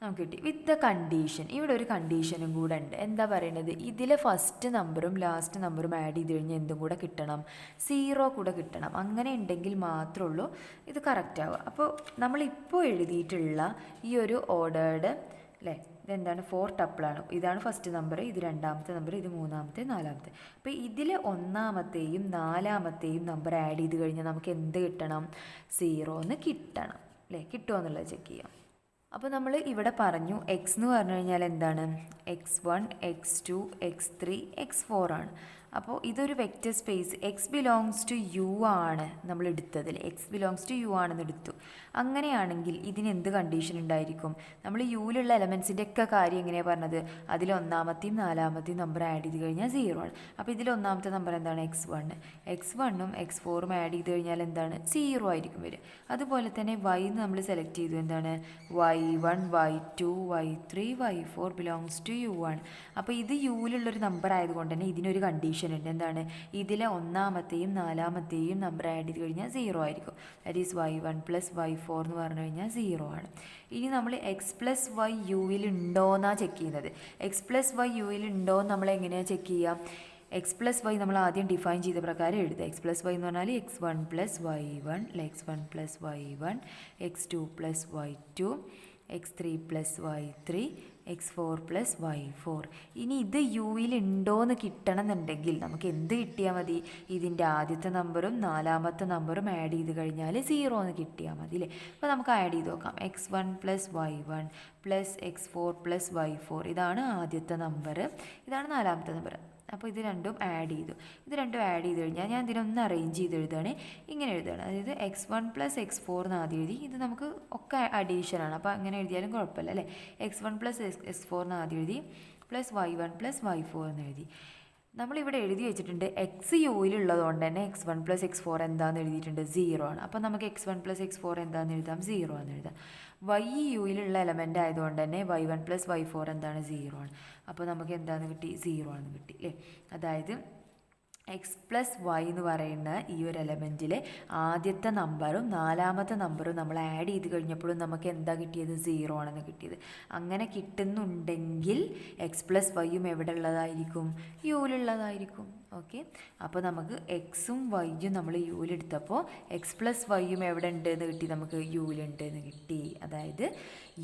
നമുക്ക് കിട്ടി വിത്ത് ദ കണ്ടീഷൻ. ഇവിടെ ഒരു കണ്ടീഷനും കൂടെ ഉണ്ട്. എന്താ പറയുന്നത്, ഇതിലെ ഫസ്റ്റ് നമ്പറും ലാസ്റ്റ് നമ്പറും ആഡ് ചെയ്ത് കഴിഞ്ഞാൽ എന്തും കൂടെ കിട്ടണം, 0 കൂടെ കിട്ടണം. അങ്ങനെ ഉണ്ടെങ്കിൽ മാത്രമേ ഉള്ളൂ ഇത് കറക്റ്റ് ആവുക. അപ്പോൾ നമ്മളിപ്പോൾ എഴുതിയിട്ടുള്ള ഈ ഒരു ഓർഡേർഡ് അല്ലേ, ഇതെന്താണ് 4 ടപ്പിളാണ്. ഇതാണ് ഫസ്റ്റ് നമ്പർ, ഇത് രണ്ടാമത്തെ നമ്പർ, ഇത് മൂന്നാമത്തെ, നാലാമത്തെ. അപ്പോൾ ഇതിൽ ഒന്നാമത്തെയും നാലാമത്തെയും നമ്പർ ആഡ് ചെയ്ത് കഴിഞ്ഞാൽ നമുക്ക് എന്ത് കിട്ടണം, 0 എന്ന് കിട്ടണം അല്ലേ. കിട്ടുമോ എന്നുള്ളത് ചെക്ക് ചെയ്യാം. അപ്പോൾ നമ്മൾ ഇവിടെ പറഞ്ഞു എക്സ് എന്ന് പറഞ്ഞു കഴിഞ്ഞാൽ എന്താണ്, x1 x2 x3 x4 ആണ്. അപ്പോൾ ഇതൊരു vector space x belongs to U ആണ് നമ്മൾ എടുത്തതിൽ, എക്സ് ബിലോങ്സ് ടു യു ആണെന്ന് എടുത്തു. അങ്ങനെയാണെങ്കിൽ ഇതിന് എന്ത് കണ്ടീഷൻ ഉണ്ടായിരിക്കും, നമ്മൾ യുവിലുള്ള എലമെൻസിൻ്റെ ഒക്കെ കാര്യം എങ്ങനെയാണ് പറഞ്ഞത്, അതിൽ ഒന്നാമത്തെയും നാലാമത്തെയും നമ്പർ ആഡ് ചെയ്ത് കഴിഞ്ഞാൽ 0 ആണ്. അപ്പോൾ ഇതിൽ ഒന്നാമത്തെ നമ്പർ എന്താണ്, x1ഉം x4ഉം ആഡ് ചെയ്ത് കഴിഞ്ഞാൽ എന്താണ് 0 ആയിരിക്കും വരിക. അതുപോലെ തന്നെ y എന്ന് നമ്മൾ സെലക്ട് ചെയ്തു, എന്താണ് y1 y2 y3 y4 belongs to U ആണ്. അപ്പോൾ ഇത് യുവിലുള്ളൊരു നമ്പർ ആയതുകൊണ്ട് തന്നെ ഇതിനൊരു കണ്ടീഷൻ ഉണ്ട്, എന്താണ് ഇതിലെ ഒന്നാമത്തെയും നാലാമത്തെയും നമ്പർ ആഡ് ചെയ്ത് കഴിഞ്ഞാൽ 0 ആയിരിക്കും. That is y1 plus y4 എന്ന് പറഞ്ഞു കഴിഞ്ഞാൽ 0 ആണ്. ഇനി നമ്മൾ എക്സ് പ്ലസ് വൈ യുവിൽ ഉണ്ടോയെന്നാണ് ചെക്ക് ചെയ്യുന്നത്. എക്സ് പ്ലസ് വൈ യുവിൽ ഉണ്ടോ എന്ന് നമ്മൾ എങ്ങനെയാണ് ചെക്ക് ചെയ്യാം, എക്സ് പ്ലസ് വൈ നമ്മൾ ആദ്യം ഡിഫൈൻ ചെയ്ത പ്രകാരം എഴുതുക. എക്സ് പ്ലസ് വൈ എന്ന് പറഞ്ഞാൽ x1 plus y1 x1 plus y1 x2 plus y2 x3 plus y3 x4 plus y4. ഇനി ഇത് യുവിൽ ഉണ്ടോയെന്ന് കിട്ടണം എന്നുണ്ടെങ്കിൽ നമുക്ക് എന്ത് കിട്ടിയാൽ മതി, ഇതിൻ്റെ ആദ്യത്തെ നമ്പറും നാലാമത്തെ നമ്പറും ആഡ് ചെയ്ത് കഴിഞ്ഞാൽ 0 എന്ന് കിട്ടിയാൽ മതി അല്ലേ. അപ്പോൾ നമുക്ക് ആഡ് ചെയ്ത് നോക്കാം, x1 plus y1 plus x4 plus y4, ഇതാണ് ആദ്യത്തെ നമ്പർ, ഇതാണ് നാലാമത്തെ നമ്പർ. അപ്പോൾ ഇത് രണ്ടും ആഡ് ചെയ്തു. ഇത് രണ്ടും ആഡ് ചെയ്ത് കഴിഞ്ഞാൽ ഞാൻ ഇതിനൊന്ന് അറേഞ്ച് ചെയ്ത് എഴുതുകയാണ്, ഇങ്ങനെ എഴുതുകയാണ്. അതായത് x1 പ്ലസ് x4 എന്ന് ആദ്യം എഴുതി, ഇത് നമുക്ക് ഒക്കെ അഡീഷനാണ്, അപ്പോൾ അങ്ങനെ എഴുതിയാലും കുഴപ്പമില്ല അല്ലേ. x1 പ്ലസ് x4 എന്ന് ആദ്യം എഴുതി, പ്ലസ് y1 പ്ലസ് y4 എന്ന് എഴുതി. നമ്മളിവിടെ എഴുതി വെച്ചിട്ടുണ്ട് എക്സ് യുവിലുള്ളതുകൊണ്ട് തന്നെ x1 പ്ലസ് x4 എന്താണെന്ന് എഴുതിയിട്ടുണ്ട്, 0 ആണ്. അപ്പോൾ നമുക്ക് x1 പ്ലസ് x4 എന്താണെന്ന് എഴുതാം, 0 എന്ന് എഴുതാം. y യുവിലുള്ള എലമെൻ്റ് ആയതുകൊണ്ട് തന്നെ y1 പ്ലസ് y4 എന്താണ്, 0 ആണ്. അപ്പോൾ നമുക്ക് എന്താണെന്ന് കിട്ടി, 0 ആണെന്ന് കിട്ടി അല്ലേ. അതായത് എക്സ് പ്ലസ് വൈ എന്ന് പറയുന്ന ഈ ഒരു എലമെൻറ്റിലെ ആദ്യത്തെ നമ്പറും നാലാമത്തെ നമ്പറും നമ്മൾ ആഡ് ചെയ്ത് കഴിഞ്ഞപ്പോഴും നമുക്ക് എന്താ കിട്ടിയത്, 0 ആണെന്ന് കിട്ടിയത്. അങ്ങനെ കിട്ടുന്നുണ്ടെങ്കിൽ എക്സ് പ്ലസ് വൈയും എവിടെ ഉള്ളതായിരിക്കും, യുവിലുള്ളതായിരിക്കും. ഓക്കെ, അപ്പോൾ നമുക്ക് എക്സും വൈയും നമ്മൾ യുവിലെടുത്തപ്പോൾ എക്സ് പ്ലസ് വൈയും എവിടെ ഉണ്ട് എന്ന് കിട്ടി, നമുക്ക് യുവിലുണ്ട് എന്ന് കിട്ടി. അതായത്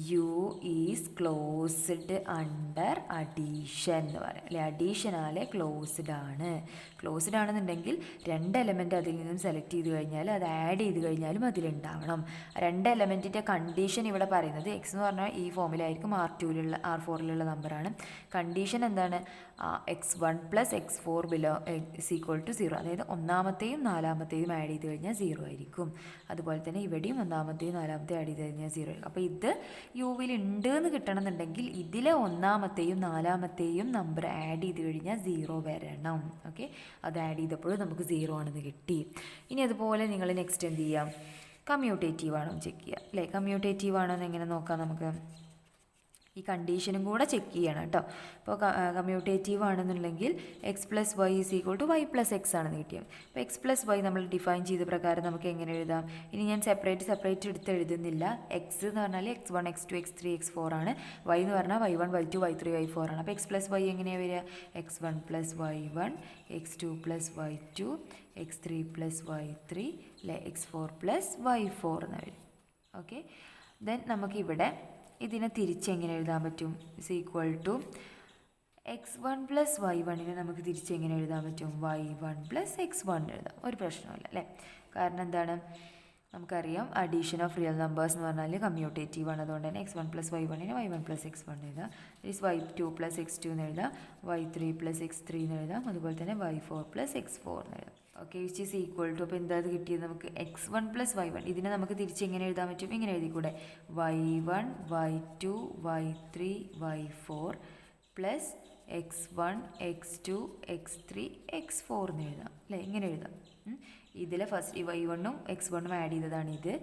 U is closed under addition എന്ന് പറയാം അല്ലെ. അഡീഷനാലെ ക്ലോസ്ഡ് ആണ്. ക്ലോസ്ഡ് ആണെന്നുണ്ടെങ്കിൽ 2 എലമെൻറ്റ് അതിൽ നിന്നും സെലക്ട് ചെയ്ത് കഴിഞ്ഞാൽ അത് ആഡ് ചെയ്ത് കഴിഞ്ഞാലും അതിലുണ്ടാവണം. 2 എലമെൻറ്റിൻ്റെ കണ്ടീഷൻ ഇവിടെ പറയുന്നത് എക്സ് എന്ന് പറഞ്ഞാൽ ഈ ഫോമിലായിരിക്കും R2 R4 നമ്പറാണ്. കണ്ടീഷൻ എന്താണ്, x1 + x4 = 0. അതായത് ഒന്നാമത്തെയും നാലാമത്തെയും ആഡ് ചെയ്ത് കഴിഞ്ഞാൽ 0 ആയിരിക്കും. അതുപോലെ തന്നെ ഇവിടെയും ഒന്നാമത്തെയും നാലാമത്തെയും ആഡ് ചെയ്ത് കഴിഞ്ഞാൽ 0 ആയിരിക്കും. അപ്പോൾ ഇത് യുവിൽ ഉണ്ട് എന്ന് കിട്ടണമെന്നുണ്ടെങ്കിൽ ഇതിലെ ഒന്നാമത്തെയും നാലാമത്തെയും നമ്പർ ആഡ് ചെയ്ത് കഴിഞ്ഞാൽ 0 വരണം. ഓക്കെ, അത് ആഡ് ചെയ്തപ്പോൾ നമുക്ക് 0 ആണെന്ന് കിട്ടി. ഇനി അതുപോലെ നിങ്ങൾ നെക്സ്റ്റ് എന്ത് ചെയ്യാം, കമ്മ്യൂട്ടേറ്റീവ് ആണോ എന്ന് ചെക്ക് ചെയ്യുക അല്ലേ. കമ്മ്യൂട്ടേറ്റീവ് ആണോ എന്ന് എങ്ങനെ നോക്കാം, നമുക്ക് ഈ കണ്ടീഷനും കൂടെ ചെക്ക് ചെയ്യണം കേട്ടോ. ഇപ്പോൾ കമ്മ്യൂട്ടേറ്റീവ് ആണെന്നുണ്ടെങ്കിൽ x + y = y + x ആണെന്ന് കിട്ടിയത്. അപ്പോൾ x + y നമ്മൾ ഡിഫൈൻ ചെയ്ത പ്രകാരം നമുക്ക് എങ്ങനെ എഴുതാം, ഇനി ഞാൻ സെപ്പറേറ്റ് എടുത്ത് എഴുതുന്നില്ല. x എന്ന് പറഞ്ഞാൽ x1 x2 x3 x4 ആണ്. y എന്ന് പറഞ്ഞാൽ y1 y2 y3 y4 ആണ്. അപ്പോൾ x + y എങ്ങനെയാണ് വരിക, x1 + y1 x2 + y2 x3 + y3 അല്ലേ, x4 + y4 എന്ന് വരും. ഓക്കെ, ദെൻ നമുക്കിവിടെ ഇതിനെ തിരിച്ചെങ്ങനെ എഴുതാൻ പറ്റും, = x1 + y1 നമുക്ക് തിരിച്ചെങ്ങനെ എഴുതാൻ പറ്റും, y1 + x1 എഴുതാം. ഒരു പ്രശ്നമില്ല അല്ലേ. കാരണം എന്താണ്, നമുക്കറിയാം അഡീഷൻ ഓഫ് റിയൽ നമ്പേഴ്സ് എന്ന് പറഞ്ഞാൽ കമ്മ്യൂട്ടേറ്റീവ് ആണ്. അതുകൊണ്ട് തന്നെ x1 + y1 y1 + x1 എഴുതാം. y2 + x2 എന്ന് എഴുതാം, y3 + x3 എന്ന് എഴുതാം. അതുപോലെ തന്നെ y4 + x4 എന്ന് എഴുതാം. Okay, which is equal to, അപ്പോൾ എന്താ കിട്ടിയത് നമുക്ക് x1 + y1. ഇതിനെ നമുക്ക് തിരിച്ച് എങ്ങനെ എഴുതാൻ പറ്റും, ഇങ്ങനെ എഴുതിക്കൂടെ, y1 y2 y3 y4 + x1 x2 x3 x4 എന്ന് എഴുതാം അല്ലേ. ഇങ്ങനെ എഴുതാം. ഇതിലെ ഫസ്റ്റ് ഈ y1ഉം x1ഉം ആഡ് ചെയ്തതാണ് ഇത്,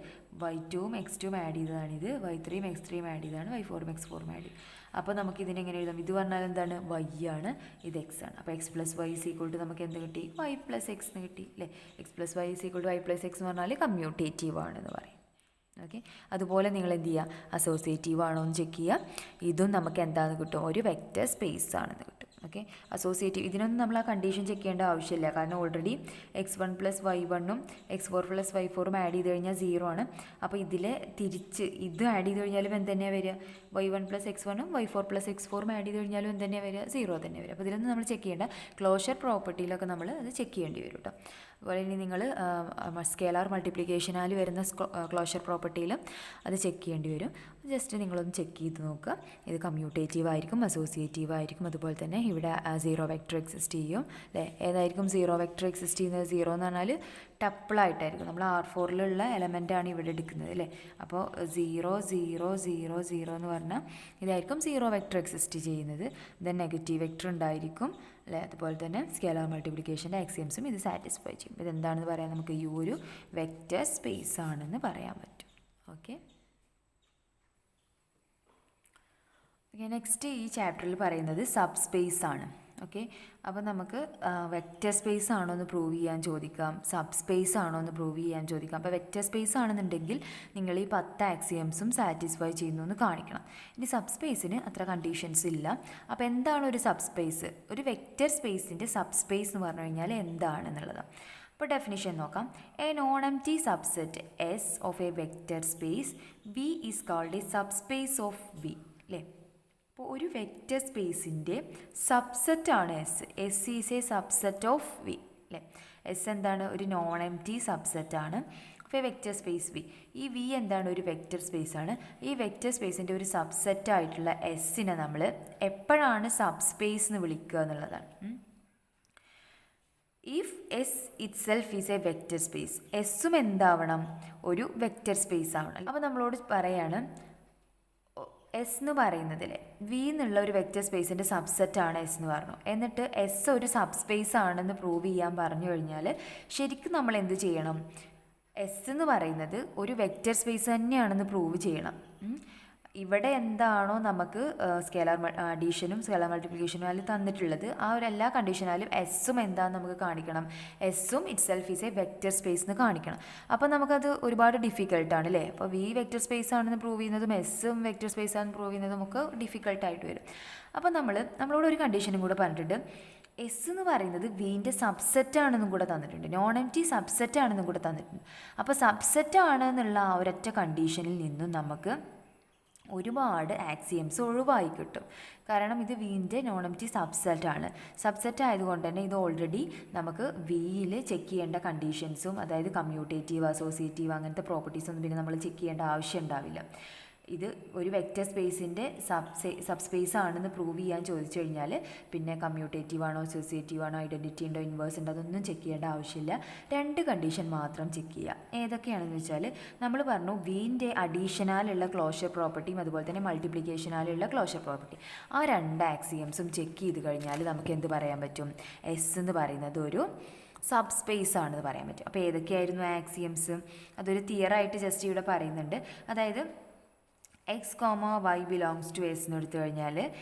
y2ഉം x2ഉം ആഡ് ചെയ്തതാണ് ഇത്, y3ഉം x3ഉം ആഡ് ചെയ്തതാണ്, y4ഉം x4ഉം ആഡ് ചെയ്തു. അപ്പോൾ നമുക്ക് ഇതിനെങ്ങനെ എഴുതാം, ഇത് പറഞ്ഞാൽ എന്താണ്, y ആണ്, ഇത് x ആണ്. അപ്പോൾ x + y = നമുക്ക് എന്ത് കിട്ടി, y + x എന്ന് കിട്ടി അല്ലേ. x + y = y + x എന്ന് പറഞ്ഞാൽ കമ്മ്യൂട്ടേറ്റീവ് ആണെന്ന് പറയും. ഓക്കെ, അതുപോലെ നിങ്ങൾ എന്ത് ചെയ്യുക, അസോസിയേറ്റീവ് ആണോ എന്ന് ചെക്ക് ചെയ്യുക. ഇതും നമുക്ക് എന്താണെന്ന് കിട്ടും, ഒരു വെക്റ്റർ സ്പേസ് ആണെന്ന് കിട്ടും. ഓക്കെ, അസോസിയേറ്റീവ് ഇതിനൊന്നും നമ്മൾ ആ കണ്ടീഷൻ ചെക്ക് ചെയ്യേണ്ട ആവശ്യമില്ല. കാരണം ഓൾറെഡി x1 + y1ഉം x4 + y4ഉം ആഡ് ചെയ്ത് കഴിഞ്ഞാൽ 0 ആണ്. അപ്പോൾ ഇതിൽ തിരിച്ച് ഇത് ആഡ് ചെയ്ത് കഴിഞ്ഞാലും എന്ത് തന്നെയാണ് വരിക, y1 + x1ഉം y4 + x4ഉം ആഡ് ചെയ്ത് കഴിഞ്ഞാലും എന്ത് തന്നെയാണ് വരിക, 0 തന്നെ വരിക. അപ്പോൾ ഇതിലൊന്നും നമ്മൾ ചെക്ക് ചെയ്യേണ്ട. ക്ലോഷർ പ്രോപ്പർട്ടിയിലൊക്കെ നമ്മൾ അത് ചെക്ക് ചെയ്യേണ്ടി വരും കേട്ടോ. അതുപോലെ ഇനി നിങ്ങൾ സ്കേലാർ മൾട്ടിപ്ലിക്കേഷനാൽ വരുന്ന ക്ലോഷർ പ്രോപ്പർട്ടിയിലും അത് ചെക്ക് ചെയ്യേണ്ടി വരും. ജസ്റ്റ് നിങ്ങളൊന്ന് ചെക്ക് ചെയ്ത് നോക്കുക. ഇത് കമ്മ്യൂട്ടേറ്റീവ് ആയിരിക്കും, അസോസിയേറ്റീവ് ആയിരിക്കും. അതുപോലെ തന്നെ ഇവിടെ 0 വെക്റ്റർ എക്സിസ്റ്റ് ചെയ്യും അല്ലേ. ഏതായിരിക്കും 0 വെക്റ്റർ എക്സിസ്റ്റ് ചെയ്യുന്നത്, 0 എന്ന് പറഞ്ഞാൽ ടപ്പിളായിട്ടായിരിക്കും. നമ്മൾ R4 എലമെൻ്റാണ് ഇവിടെ എടുക്കുന്നത് അല്ലേ. അപ്പോൾ 0 0 0 0 എന്ന് പറഞ്ഞാൽ ഇതായിരിക്കും 0 വെക്റ്റർ എക്സിസ്റ്റ് ചെയ്യുന്നത്. ദെൻ നെഗറ്റീവ് വെക്റ്റർ ഉണ്ടായിരിക്കും അല്ലേ. അതുപോലെ തന്നെ സ്കേലാർ മൾട്ടിപ്ലിക്കേഷൻ്റെ ആക്സിയംസും ഇത് സാറ്റിസ്ഫൈ ചെയ്യും. ഇതെന്താണെന്ന് പറയാൻ നമുക്ക് ഈ ഒരു വെക്റ്റർ സ്പേസ് ആണെന്ന് പറയാൻ പറ്റും. ഓക്കെ, നെക്സ്റ്റ് ഈ ചാപ്റ്ററിൽ പറയുന്നത് സബ് സ്പേസ് ആണ്. ഓക്കെ, അപ്പോൾ നമുക്ക് വെക്റ്റർ സ്പേസ് ആണോ എന്ന് പ്രൂവ് ചെയ്യാൻ ചോദിക്കാം, സബ് സ്പേസ് ആണോ എന്ന് പ്രൂവ് ചെയ്യാൻ ചോദിക്കാം. അപ്പോൾ വെക്റ്റർ സ്പേസ് ആണെന്നുണ്ടെങ്കിൽ നിങ്ങൾ ഈ 10 ആക്സിയംസും സാറ്റിസ്ഫൈ ചെയ്യുന്നു എന്ന് കാണിക്കണം. ഇനി സബ് സ്പേസിന് അത്ര കണ്ടീഷൻസ് ഇല്ല. അപ്പോൾ എന്താണ് ഒരു സബ് സ്പേസ്, ഒരു വെക്റ്റർ സ്പേസിൻ്റെ സബ് സ്പേസ് എന്ന് പറഞ്ഞു കഴിഞ്ഞാൽ എന്താണെന്നുള്ളതാണ്. അപ്പോൾ ഡെഫിനിഷൻ നോക്കാം. A non empty subset S of a vector space V is called a sub space of V അല്ലേ. അപ്പോൾ ഒരു വെക്റ്റർ സ്പേസിൻ്റെ സബ്സെറ്റാണ് എസ്. S is a subset of V അല്ലേ. എസ് എന്താണ്, ഒരു നോൺ എംപ്റ്റി സബ്സെറ്റാണ് of a vector space V. ഈ വി എന്താണ്, ഒരു വെക്റ്റർ സ്പേസ് ആണ്. ഈ വെക്റ്റർ സ്പേസിൻ്റെ ഒരു സബ്സെറ്റ് ആയിട്ടുള്ള എസ്സിനെ നമ്മൾ എപ്പോഴാണ് സബ് സ്പേസ് എന്ന് വിളിക്കുക എന്നുള്ളതാണ്. If s itself is a vector space, എസ്സും എന്താവണം, ഒരു വെക്റ്റർ സ്പേസ് ആവണം. അപ്പോൾ നമ്മളോട് പറയാണ് എസ് എന്ന് പറയുന്നതിൽ വി എന്നുള്ള ഒരു വെക്റ്റർ സ്പേസിൻ്റെ സബ്സെറ്റാണ് എസ് എന്ന് പറഞ്ഞു. എന്നിട്ട് എസ് ഒരു സബ് സ്പേസ് ആണെന്ന് പ്രൂവ് ചെയ്യാൻ പറഞ്ഞു കഴിഞ്ഞാൽ ശരിക്കും നമ്മൾ എന്ത് ചെയ്യണം, എസ് എന്ന് പറയുന്നത് ഒരു വെക്റ്റർ സ്പേസ് തന്നെയാണെന്ന് പ്രൂവ് ചെയ്യണം. ഇവിടെ എന്താണോ നമുക്ക് സ്കേലാർ അഡീഷനും സ്കേലാർ മൾട്ടിപ്ലിക്കേഷനും അതിൽ തന്നിട്ടുള്ളത്, ആ ഒരു എല്ലാ കണ്ടീഷനാലും എസ്സും എന്താണെന്ന് നമുക്ക് കാണിക്കണം. എസ്സും itself is a vector space എന്ന് കാണിക്കണം. അപ്പോൾ നമുക്കത് ഒരുപാട് ഡിഫിക്കൽട്ടാണ് അല്ലേ. അപ്പോൾ വി വെക്റ്റർ സ്പേസ് ആണെന്ന് പ്രൂവ് ചെയ്യുന്നതും എസ്സും വെക്റ്റർ സ്പേസ് ആണെന്ന് പ്രൂവ് ചെയ്യുന്നതും നമുക്ക് ഡിഫിക്കൽട്ടായിട്ട് വരും. അപ്പോൾ നമ്മളോട് ഒരു കണ്ടീഷനും കൂടെ പറഞ്ഞിട്ടുണ്ട്. എസ് എന്ന് പറയുന്നത് വീൻ്റെ സബ്സെറ്റ് ആണെന്നും കൂടെ തന്നിട്ടുണ്ട്, നോൺ എം ടി സബ്സെറ്റ് ആണെന്നും കൂടെ തന്നിട്ടുണ്ട്. അപ്പോൾ സബ്സെറ്റ് ആണെന്നുള്ള ആ ഒരൊറ്റ കണ്ടീഷനിൽ നിന്നും നമുക്ക് ഒരുപാട് ആക്സിയംസ് ഒഴിവായി കിട്ടും. കാരണം ഇത് വീൻ്റെ നോൺ എം ടി സബ്സെറ്റാണ്. സബ്സെറ്റ് ആയതുകൊണ്ട് തന്നെ ഇത് ഓൾറെഡി നമുക്ക് വിയിൽ ചെക്ക് ചെയ്യേണ്ട കണ്ടീഷൻസും, അതായത് കമ്മ്യൂട്ടേറ്റീവ്, അസോസിയേറ്റീവ് അങ്ങനത്തെ പ്രോപ്പർട്ടീസൊന്നും പിന്നെ നമ്മൾ ചെക്ക് ചെയ്യേണ്ട ആവശ്യം ഉണ്ടാവില്ല. ഇത് ഒരു വെക്റ്റർ സ്പേസിൻ്റെ സബ്സ്പേസ് ആണെന്ന് പ്രൂവ് ചെയ്യാൻ ചോദിച്ചു കഴിഞ്ഞാൽ പിന്നെ കമ്മ്യൂട്ടേറ്റീവ് ആണോ, അസോസിയേറ്റീവ് ആണോ, ഐഡൻറ്റിറ്റി ഉണ്ടോ, ഇൻവേഴ്സ് ഉണ്ടോ, അതൊന്നും ചെക്ക് ചെയ്യേണ്ട ആവശ്യമില്ല. 2 കണ്ടീഷൻ മാത്രം ചെക്ക് ചെയ്യുക. ഏതൊക്കെയാണെന്ന് വെച്ചാൽ നമ്മൾ പറഞ്ഞു വീൻ്റെ അഡീഷനാലുള്ള ക്ലോഷർ പ്രോപ്പർട്ടിയും അതുപോലെ തന്നെ മൾട്ടിപ്ലിക്കേഷനാലുള്ള ക്ലോഷർ പ്രോപ്പർട്ടി, ആ 2 ആക്സിയംസും ചെക്ക് ചെയ്ത് കഴിഞ്ഞാൽ നമുക്ക് എന്ത് പറയാൻ പറ്റും? എസ് എന്ന് പറയുന്നത് ഒരു സബ്സ്പേസ് ആണെന്ന് പറയാൻ പറ്റും. അപ്പോൾ ഏതൊക്കെയായിരുന്നു ആക്സിയംസ്? അതൊരു തിയറായിട്ട് ജസ്റ്റ് ഇവിടെ പറയുന്നുണ്ട്. അതായത് x comma y belongs to S എന്ന് എടുത്തു കഴിഞ്ഞാൽ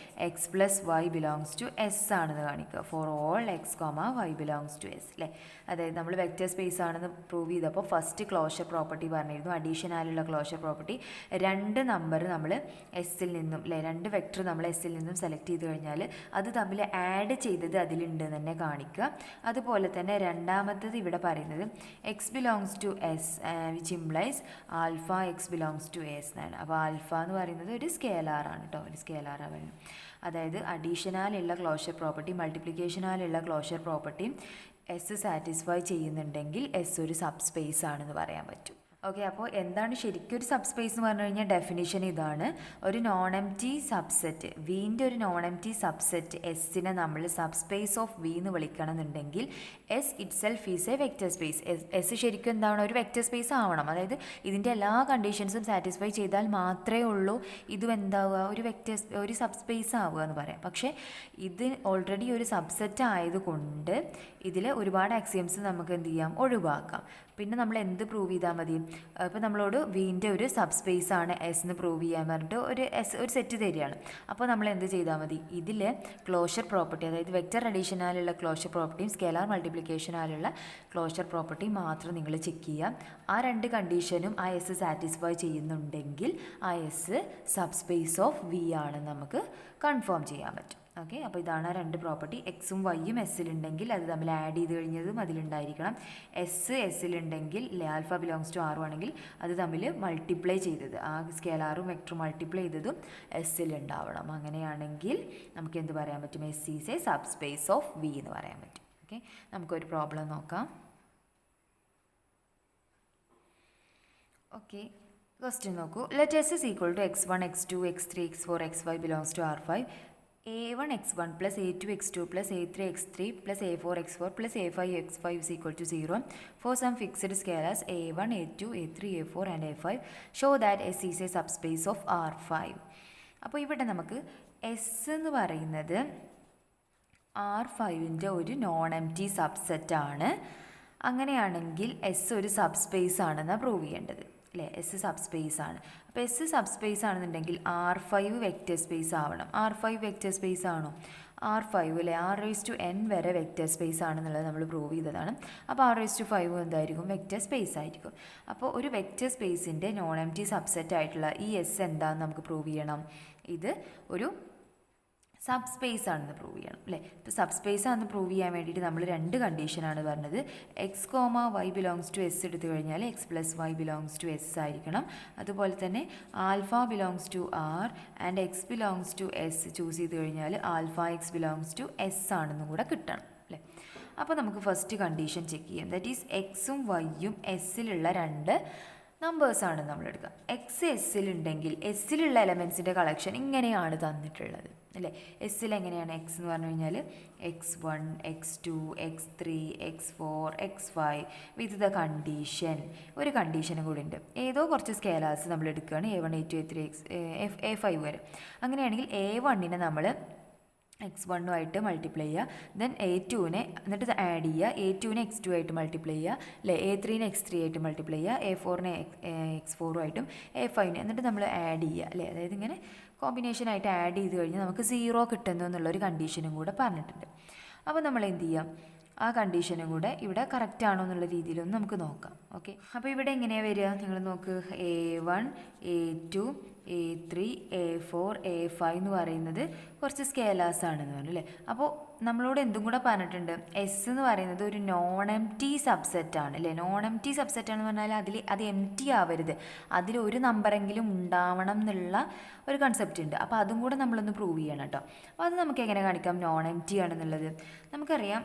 x plus y belongs to S ആണെന്ന് കാണിക്കുക. For all x comma y belongs to S അല്ലേ. അതായത് നമ്മൾ വെക്റ്റർ സ്പേസ് ആണെന്ന് പ്രൂവ് ചെയ്തപ്പോൾ ഫസ്റ്റ് ക്ലോഷർ പ്രോപ്പർട്ടി പറഞ്ഞിരുന്നു, അഡീഷനാലുള്ള ക്ലോഷർ പ്രോപ്പർട്ടി. 2 നമ്പർ നമ്മൾ എസ്സിൽ നിന്നും അല്ലേ, 2 വെക്റ്റർ നമ്മൾ എസ്സിൽ നിന്നും സെലക്ട് ചെയ്ത് കഴിഞ്ഞാൽ അത് തമ്മിൽ ആഡ് ചെയ്തത് അതിലുണ്ട് തന്നെ കാണിക്കുക. അതുപോലെ തന്നെ രണ്ടാമത്തത് ഇവിടെ പറയുന്നത് x belongs to S which implies alpha x belongs to S എന്നാണ്. അപ്പോൾ ആൽഫ എന്ന് പറയുന്നത് ഒരു സ്കേലാറാണ് കേട്ടോ, ഒരു സ്കേലാറാണ് പറയുന്നത്. അതായത് അഡീഷനാലുള്ള ക്ലോഷർ പ്രോപ്പർട്ടി മൾട്ടിപ്ലിക്കേഷനാലുള്ള ക്ലോഷർ പ്രോപ്പർട്ടി എസ് സാറ്റിസ്ഫൈ ചെയ്യുന്നുണ്ടെങ്കിൽ എസ് ഒരു സബ്സ്പേസ് ആണെന്ന് പറയാൻ പറ്റും. ഓക്കെ, അപ്പോൾ എന്താണ് ശരിക്കും ഒരു സബ്സ്പേസ് എന്ന് പറഞ്ഞു കഴിഞ്ഞാൽ ഡെഫിനിഷൻ ഇതാണ്. ഒരു നോൺ എം ടി സബ്സെറ്റ്, വീൻ്റെ ഒരു നോൺ എം ടി സബ്സെറ്റ് എസ്സിനെ നമ്മൾ സബ്സ്പേസ് ഓഫ് വി എന്ന് വിളിക്കണമെന്നുണ്ടെങ്കിൽ s itself is a vector space. S ശരിക്കും എന്താണ്? ഒരു വെക്റ്റർ സ്പേസ് ആവണം. അതായത് ഇതിൻ്റെ എല്ലാ കണ്ടീഷൻസും സാറ്റിസ്ഫൈ ചെയ്താൽ മാത്രമേ ഉള്ളൂ ഇതും എന്താവുക, ഒരു സബ്സ്പേസ് ആവുക എന്ന് പറയാം. പക്ഷേ ഇത് ഓൾറെഡി ഒരു സബ്സെറ്റ് ആയതുകൊണ്ട് ഇതിൽ ഒരുപാട് ആക്സിയംസ് നമുക്ക് എന്ത് ചെയ്യാം? ഒഴിവാക്കാം. പിന്നെ നമ്മൾ എന്ത് പ്രൂവ് ചെയ്താൽ മതി? ഇപ്പോൾ നമ്മളോട് വീൻ്റെ ഒരു സബ്സ്പേസ് ആണ് എസ് എന്ന് പ്രൂവ് ചെയ്യാൻ പറഞ്ഞിട്ട് ഒരു സെറ്റ് തരികയാണ്. അപ്പോൾ നമ്മൾ എന്ത് ചെയ്താൽ മതി? ഇതിൽ ക്ലോഷർ പ്രോപ്പർട്ടി, അതായത് വെക്റ്റർ അഡീഷനാലുള്ള ക്ലോഷർ പ്രോപ്പർട്ടിയും സ്കേലാർ മൾട്ടിപ്ലിക്കേഷനാലുള്ള ക്ലോഷർ പ്രോപ്പർട്ടി മാത്രം നിങ്ങൾ ചെക്ക് ചെയ്യുക. ആ 2 കണ്ടീഷനും ആ എസ് സാറ്റിസ്ഫൈ ചെയ്യുന്നുണ്ടെങ്കിൽ ആ എസ് സബ്സ്പേസ് ഓഫ് വി ആണെന്ന് നമുക്ക് കൺഫേം ചെയ്യാൻ പറ്റും. ഓക്കെ, അപ്പോൾ ഇതാണ് ആ 2 പ്രോപ്പർട്ടി. എക്സും വൈയും എസ്സിലുണ്ടെങ്കിൽ അത് തമ്മിൽ ആഡ് ചെയ്ത് കഴിഞ്ഞതും അതിലുണ്ടായിരിക്കണം. എസ്സിലുണ്ടെങ്കിൽ ആൽഫ ബിലോങ്സ് ടു ആറും ആണെങ്കിൽ അത് തമ്മിൽ മൾട്ടിപ്ലൈ ചെയ്തത്, ആ സ്കേലാറും വെക്ടറും മൾട്ടിപ്ലൈ ചെയ്തതും എസ്സിലുണ്ടാവണം. അങ്ങനെയാണെങ്കിൽ നമുക്ക് എന്ത് പറയാൻ പറ്റും? S is a subspace of V എന്ന് പറയാൻ പറ്റും. ഓക്കെ, നമുക്കൊരു പ്രോബ്ലം നോക്കാം. ഓക്കെ, ക്വസ്റ്റ്യൻ നോക്കൂ. Let S is equal to x1 x2 x3 x4 xy belongs to R5. a1 x1 plus a2 x2 plus a3 x3 plus a4 x4 plus a5 x5 is equal to 0 for some fixed scalars a1, a2, a3, a4 and a5. Show that S is a subspace of R5. അപ്പോൾ ഇവിടെ നമുക്ക് S എന്ന് പറയുന്നത് R5ൻ്റെ ഒരു non empty subset ആണ്. അങ്ങനെയാണെങ്കിൽ S ഒരു subspace ആണെന്നാണ് പ്രൂവ് ചെയ്യേണ്ടത് അല്ലേ. എസ് സബ്സ്പേസ് ആണ്. അപ്പോൾ എസ് സബ്സ്പേസ് ആണെന്നുണ്ടെങ്കിൽ R5 വെക്റ്റർ സ്പേസ് ആവണം. R5 വെക്റ്റർ സ്പേസ് ആണോ? R5 അല്ലേ, R⁻n വരെ വെക്റ്റർ സ്പേസ് ആണെന്നുള്ളത് നമ്മൾ പ്രൂവ് ചെയ്തതാണ്. അപ്പോൾ R⁵ എന്തായിരിക്കും? വെക്റ്റർ സ്പേസ് ആയിരിക്കും. അപ്പോൾ ഒരു വെക്റ്റർ സ്പേസിൻ്റെ നോൺ എം ടി സബ്സെറ്റ് ആയിട്ടുള്ള ഈ എസ് എന്താണെന്ന് നമുക്ക് പ്രൂവ് ചെയ്യണം. ഇത് ഒരു സബ്സ്പേസ് ആണെന്ന് പ്രൂവ് ചെയ്യണം അല്ലേ. ഇപ്പോൾ സബ്സ്പേസ് ആണെന്ന് പ്രൂവ് ചെയ്യാൻ വേണ്ടിയിട്ട് നമ്മൾ 2 കണ്ടീഷനാണ് പറഞ്ഞത്. X comma y belongs to S എടുത്തു കഴിഞ്ഞാൽ x plus y belongs to S ആയിരിക്കണം. അതുപോലെ തന്നെ alpha belongs to R and x belongs to S choose ചെയ്ത് കഴിഞ്ഞാൽ alpha x belongs to S ആണെന്നും കൂടെ കിട്ടണം അല്ലേ. അപ്പോൾ നമുക്ക് ഫസ്റ്റ് കണ്ടീഷൻ ചെക്ക് ചെയ്യാം. ദാറ്റ് ഈസ് എക്സും വൈയും എസ്സിലുള്ള 2 നമ്പേഴ്സാണ് നമ്മൾ എടുക്കുക. എക്സ് എസ്സിലുണ്ടെങ്കിൽ എസ്സിലുള്ള എലമെൻസിൻ്റെ കളക്ഷൻ ഇങ്ങനെയാണ് തന്നിട്ടുള്ളത് അല്ലേ. എസ്സിൽ എങ്ങനെയാണ്? എക്സ് എന്ന് പറഞ്ഞു കഴിഞ്ഞാൽ x1, x2, x3, x4, x5 with the condition. ഒരു കണ്ടീഷനും കൂടി ഉണ്ട്. ഏതോ കുറച്ച് സ്കേലാർസ് നമ്മൾ എടുക്കുകയാണ്, a1, a2, a3, a5 വരെ. അങ്ങനെയാണെങ്കിൽ a1നെ നമ്മൾ x1 മൾട്ടിപ്ലൈ ചെയ്യുക, ദെൻ a2നെ എന്നിട്ട് ആഡ് ചെയ്യുക, a2നെ x2 ആയിട്ട് മൾട്ടിപ്ലൈ ചെയ്യുക അല്ലേ, a3നെ x3 ആയിട്ട് മൾട്ടിപ്ലൈ ചെയ്യുക, a4നെ x4 a5നെ എന്നിട്ട് നമ്മൾ ആഡ് ചെയ്യുക അല്ലേ. അതായത് ഇങ്ങനെ കോമ്പിനേഷനായിട്ട് ആഡ് ചെയ്ത് കഴിഞ്ഞാൽ നമുക്ക് 0 കിട്ടുന്നു എന്നുള്ളൊരു കണ്ടീഷനും കൂടെ പറഞ്ഞിട്ടുണ്ട്. അപ്പോൾ നമ്മൾ എന്ത് ചെയ്യാം? ആ കണ്ടീഷനും കൂടെ ഇവിടെ കറക്റ്റ് ആണോ എന്നുള്ള രീതിയിലൊന്ന് നമുക്ക് നോക്കാം. ഓക്കെ, അപ്പോൾ ഇവിടെ എങ്ങനെയാണ് വരിക? നിങ്ങൾ നോക്ക്, A1 A2 A3 A4 A5 എന്ന് പറയുന്നത് കുറച്ച് സ്കേലേഴ്സ് ആണെന്ന് പറഞ്ഞു അല്ലേ. അപ്പോൾ നമ്മളോട് എന്തും കൂടെ പറഞ്ഞിട്ടുണ്ട്, എസ് എന്ന് പറയുന്നത് ഒരു നോൺ എം ടി സബ്സെറ്റ് ആണ് അല്ലേ. നോൺ എം ടി സബ്സെറ്റ് ആണെന്ന് പറഞ്ഞാൽ അത് എം ടി ആവരുത്, അതിലൊരു നമ്പറെങ്കിലും ഉണ്ടാവണം എന്നുള്ള ഒരു കൺസെപ്റ്റ് ഉണ്ട്. അപ്പോൾ അതും കൂടെ നമ്മളൊന്ന് പ്രൂവ് ചെയ്യണം കേട്ടോ. അപ്പോൾ അത് നമുക്ക് എങ്ങനെ കാണിക്കാം നോൺ എം ടി ആണെന്നുള്ളത്? നമുക്കറിയാം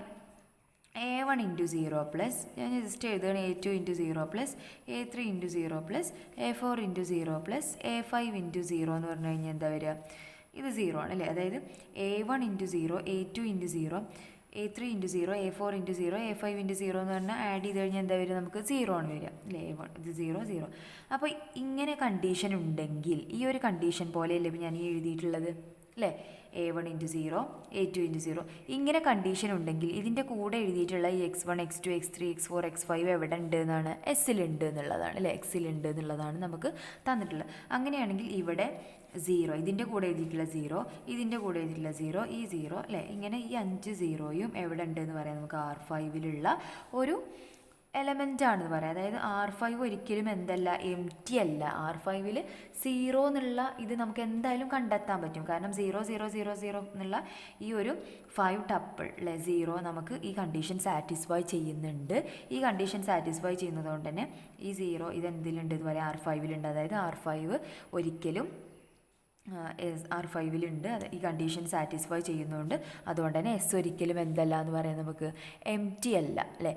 A1 × 0 പ്ലസ്, ഞാൻ ജസ്റ്റ് എഴുതുകയാണ്, A2 × 0 plus A3 × 0 plus A4 × 0 plus A5 × 0 എന്ന് പറഞ്ഞു കഴിഞ്ഞാൽ എന്താ വരിക? ഇത് 0 ആണ് അല്ലേ. അതായത് A1 × 0 A2 × 0 A3 × 0 A4 × 0 A5 × 0 എന്ന് പറഞ്ഞാൽ ആഡ് ചെയ്ത് കഴിഞ്ഞാൽ എന്താ വരിക? നമുക്ക് 0 ആണ് വരിക അല്ലേ. A1 ഇത് 0 0. അപ്പോൾ ഇങ്ങനെ കണ്ടീഷൻ ഉണ്ടെങ്കിൽ, ഈ ഒരു കണ്ടീഷൻ പോലെയല്ലേ ഞാൻ ഈ എഴുതിയിട്ടുള്ളത് അല്ലേ. A1 × 0 A2 × 0 ഇങ്ങനെ കണ്ടീഷൻ ഉണ്ടെങ്കിൽ ഇതിൻ്റെ കൂടെ എഴുതിയിട്ടുള്ള ഈ x1 x2 x3 x4 x5 എവിടെ ഉണ്ട് എന്നാണ്? എസ്സിലുണ്ട് എന്നുള്ളതാണ് അല്ലേ. എക്സിലുണ്ട് എന്നുള്ളതാണ് നമുക്ക് തന്നിട്ടുള്ളത്. അങ്ങനെയാണെങ്കിൽ ഇവിടെ 0, ഇതിൻ്റെ കൂടെ എഴുതിയിട്ടുള്ള 0, ഇതിൻ്റെ കൂടെ എഴുതിയിട്ടുള്ള 0, ഈ 0 അല്ലേ. ഇങ്ങനെ ഈ 5 0യും എവിടെ ഉണ്ട് എന്ന് പറയാം? നമുക്ക് R5ലുള്ള ഒരു എലമെൻ്റ് ആണെന്ന് പറയാം. അതായത് R5 ഒരിക്കലും എന്തല്ല, എം ടി അല്ല. R5ൽ 0 എന്നുള്ള ഇത് നമുക്ക് എന്തായാലും കണ്ടെത്താൻ പറ്റും. കാരണം 0 0 0 0 എന്നുള്ള ഈ ഒരു 5 ടപ്പിൾ അല്ലേ 0 നമുക്ക് ഈ കണ്ടീഷൻ സാറ്റിസ്ഫൈ ചെയ്യുന്നുണ്ട്. ഈ കണ്ടീഷൻ സാറ്റിസ്ഫൈ ചെയ്യുന്നത് കൊണ്ട് തന്നെ ഈ 0 ഇതെന്തിലുണ്ട് ഇതുപോലെ R5ലുണ്ട്. അതായത് R5 ഒരിക്കലും R5ലുണ്ട്. അത് ഈ കണ്ടീഷൻ സാറ്റിസ്ഫൈ ചെയ്യുന്നതുകൊണ്ട് അതുകൊണ്ട് തന്നെ എസ് ഒരിക്കലും എന്തല്ല എന്ന് പറയാം, നമുക്ക് എം ടി അല്ല അല്ലേ.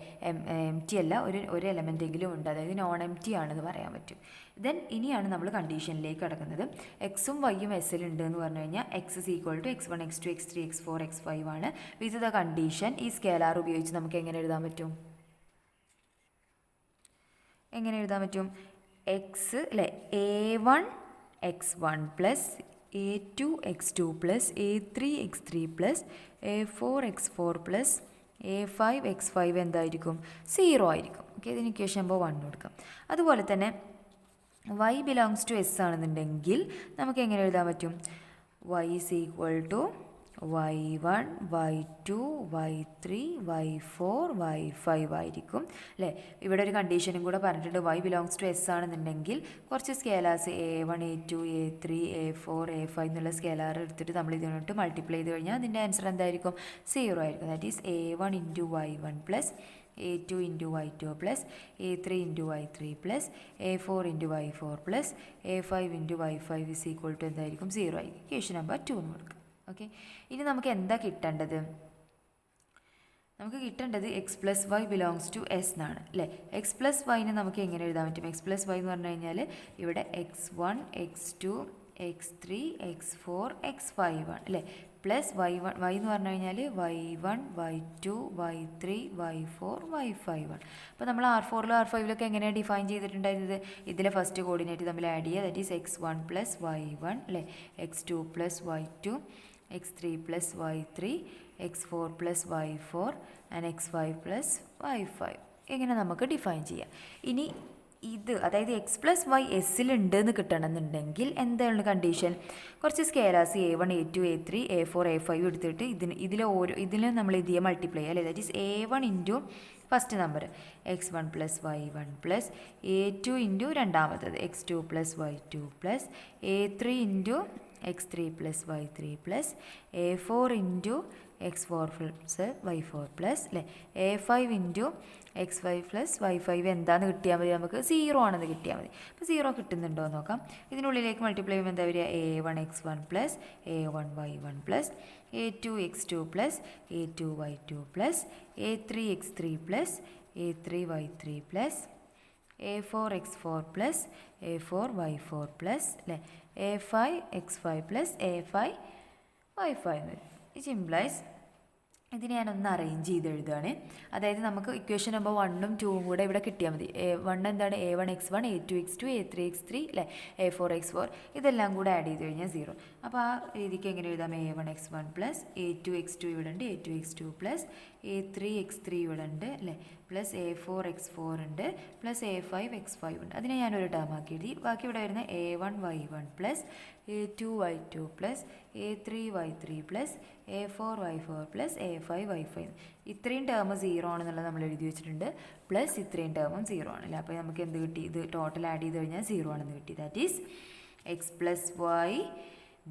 എം ടി അല്ല, ഒരു എലമെൻറ്റെങ്കിലും ഉണ്ട്, അതായത് നോൺ എം ടി ആണെന്ന് പറയാൻ പറ്റും. ദെൻ ഇനിയാണ് നമ്മൾ കണ്ടീഷനിലേക്ക് കിടക്കുന്നത്. എക്സും വൈയും എസ്സിലുണ്ട് എന്ന് പറഞ്ഞു കഴിഞ്ഞാൽ x = x1 x2 x3 x4 x5 ആണ്. വിത്ത് ദ കണ്ടീഷൻ ഈ സ്കേലാർ ഉപയോഗിച്ച് നമുക്ക് എങ്ങനെ എഴുതാൻ പറ്റും? എക്സ് അല്ലേ A1 x1 plus A2 x2 plus A3 x3 plus A4 x4 plus A5 x5 എന്തായിരിക്കും? 0 ആയിരിക്കും. ഓക്കെ, ഇതിന് ഇക്വേഷൻ നമ്പർ 1 കൊടുക്കാം. അതുപോലെ തന്നെ y belongs to S ആണെന്നുണ്ടെങ്കിൽ നമുക്ക് എങ്ങനെ എഴുതാൻ പറ്റും? y = y1 y2 y3 y4 y5 ആയിരിക്കും അല്ലേ. ഇവിടെ ഒരു കണ്ടീഷനും കൂടെ പറഞ്ഞിട്ടുണ്ട്. y belongs to S ആണെന്നുണ്ടെങ്കിൽ കുറച്ച് scalars A1 A2 A3 A4 A5 എന്നുള്ള സ്കേലാർ എടുത്തിട്ട് നമ്മൾ ഇതിനോട്ട് മൾട്ടിപ്ലൈ ചെയ്ത് കഴിഞ്ഞാൽ അതിൻ്റെ ആൻസർ എന്തായിരിക്കും? 0 ആയിരിക്കും. That is A1 × y1 plus A2 × y2 plus A3 × y3 plus A4 × y4 plus A5 × y5 = എന്തായിരിക്കും? 0 ആയിരിക്കും. ഇക്വേഷൻ നമ്പർ 2 എന്ന് കൊടുക്കുക. ഓക്കെ, ഇനി നമുക്ക് എന്താ കിട്ടേണ്ടത്? നമുക്ക് കിട്ടേണ്ടത് x + y belongs to S എന്നാണ് അല്ലേ. x + y നമുക്ക് എങ്ങനെ എഴുതാൻ പറ്റും? x + y എന്ന് പറഞ്ഞു കഴിഞ്ഞാൽ ഇവിടെ x1 x2 x3 x4 x5 ആണ് അല്ലേ. പ്ലസ് y എന്ന് പറഞ്ഞു കഴിഞ്ഞാൽ y1 y2 y3 y4 y5 ആണ്. അപ്പോൾ നമ്മൾ R4ലും R5ലൊക്കെ എങ്ങനെയാണ് ഡിഫൈൻ ചെയ്തിട്ടുണ്ടായിരുന്നത്? ഇതിലെ ഫസ്റ്റ് കോർഡിനേറ്റ് തമ്മിൽ ആഡ് ചെയ്യുക. ദാറ്റ് ഈസ് x1 + y1 അല്ലേ, x2 + y2 x3 + y3 x4 + y4 and x5 + y5 ഇങ്ങനെ നമുക്ക് ഡിഫൈൻ ചെയ്യാം. ഇനി ഇത് അതായത് x + y എസ്സിലുണ്ട് എന്ന് കിട്ടണമെന്നുണ്ടെങ്കിൽ എന്താണ് കണ്ടീഷൻ? കുറച്ച് scalars A1 A2 A3 A4 A5 എടുത്തിട്ട് ഇതിൽ നമ്മൾ ഇതിയെ മൾട്ടിപ്ലൈ ചെയ്യുക അല്ലേ. That is A1 × first number x1 + y1 plus A2 × രണ്ടാമത്തത് x2 + y2 plus A3 × x3 + y3 plus A4 × x4 + y4 plus അല്ലേ A5 × x5 + y5 എന്താണെന്ന് കിട്ടിയാൽ മതി? നമുക്ക് 0 ആണെന്ന് കിട്ടിയാൽ മതി. അപ്പോൾ 0 കിട്ടുന്നുണ്ടോ എന്ന് നോക്കാം. ഇതിനുള്ളിലേക്ക് മൾട്ടിപ്ലൈ ചെയ്യുമ്പോൾ എന്താ വരിക? A1 x1 plus A1 y1 plus A2 x2 plus A2 y2 plus A3 x3 plus A3 y3 plus A4 x4 plus A4 y4 plus അല്ലേ A5 x5 plus A5 y5 എന്ന് വരും. ഇറ്റ് ഇംപ്ലൈസ് ഇതിനെ ഞാനൊന്ന് arrange ചെയ്ത് എഴുതുകയാണ്. അതായത് നമുക്ക് equation number 1ഉം 2ഉം കൂടെ ഇവിടെ കിട്ടിയാൽ മതി. A1 എന്താണ്? A1 x1 A2 x2 A3 x3 അല്ലേ A4 x4 ഇതെല്ലാം കൂടെ ആഡ് ചെയ്ത് കഴിഞ്ഞാൽ 0. അപ്പോൾ ആ രീതിക്ക് എങ്ങനെ എഴുതാം? A1 x1 plus A2 x2 ഇവിടെ ഉണ്ട്, A2 x2 plus A3 x3 ഇവിടെ ഉണ്ട് അല്ലേ +a4x4 ഉണ്ട് +a5x5 ഉണ്ട്. അതിനെ ഞാനൊരു ടേം ആക്കി എഴുതി. ബാക്കി ഇവിടെ വരുന്ന a1y1 +a2y2 +a3y3 +a4y4 +a5y5. ഇത്രയും ടേം 0 ആണെന്നുള്ളത് നമ്മൾ എഴുതി വെച്ചിട്ടുണ്ട്. പ്ലസ് ഇത്രയും ടേമും 0 ആണല്ലേ. അപ്പോൾ നമുക്ക് എന്ത് കിട്ടി? ഇത് ടോട്ടൽ ആഡ് ചെയ്ത് കഴിഞ്ഞാൽ 0 ആണെന്ന് കിട്ടി. That is x+y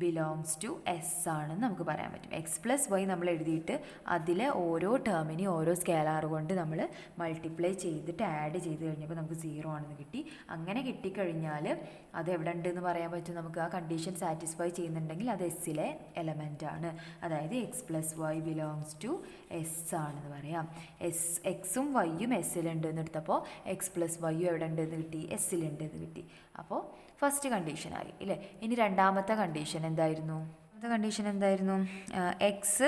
belongs to S ആണെന്ന് നമുക്ക് പറയാൻ പറ്റും. x+y നമ്മൾ എഴുതിയിട്ട് അതിലെ ഓരോ ടേമിനെയും ഓരോ സ്കേലാർ കൊണ്ട് നമ്മൾ മൾട്ടിപ്ലൈ ചെയ്തിട്ട് ആഡ് ചെയ്ത് കഴിഞ്ഞപ്പോൾ നമുക്ക് 0 ആണെന്ന് കിട്ടി. അങ്ങനെ കിട്ടിക്കഴിഞ്ഞാൽ അത് എവിടെ ഉണ്ടെന്ന് പറയാൻ പറ്റും നമുക്ക്. ആ കണ്ടീഷൻ സാറ്റിസ്ഫൈ ചെയ്യുന്നുണ്ടെങ്കിൽ അത് എസ്സിലെ എലമെൻ്റ് ആണ്. അതായത് x+y ബിലോങ്സ് ടു എസ് ആണെന്ന് പറയാം. എക്സും വൈയും എസ്സിലുണ്ട് എന്ന് എടുത്തപ്പോൾ x+y എവിടെ ഉണ്ടെന്ന് കിട്ടി? എസ്സിലുണ്ടെന്ന് കിട്ടി. അപ്പോൾ ഫസ്റ്റ് കണ്ടീഷനായി ഇല്ലേ. ഇനി രണ്ടാമത്തെ കണ്ടീഷൻ എന്തായിരുന്നു? എക്സ്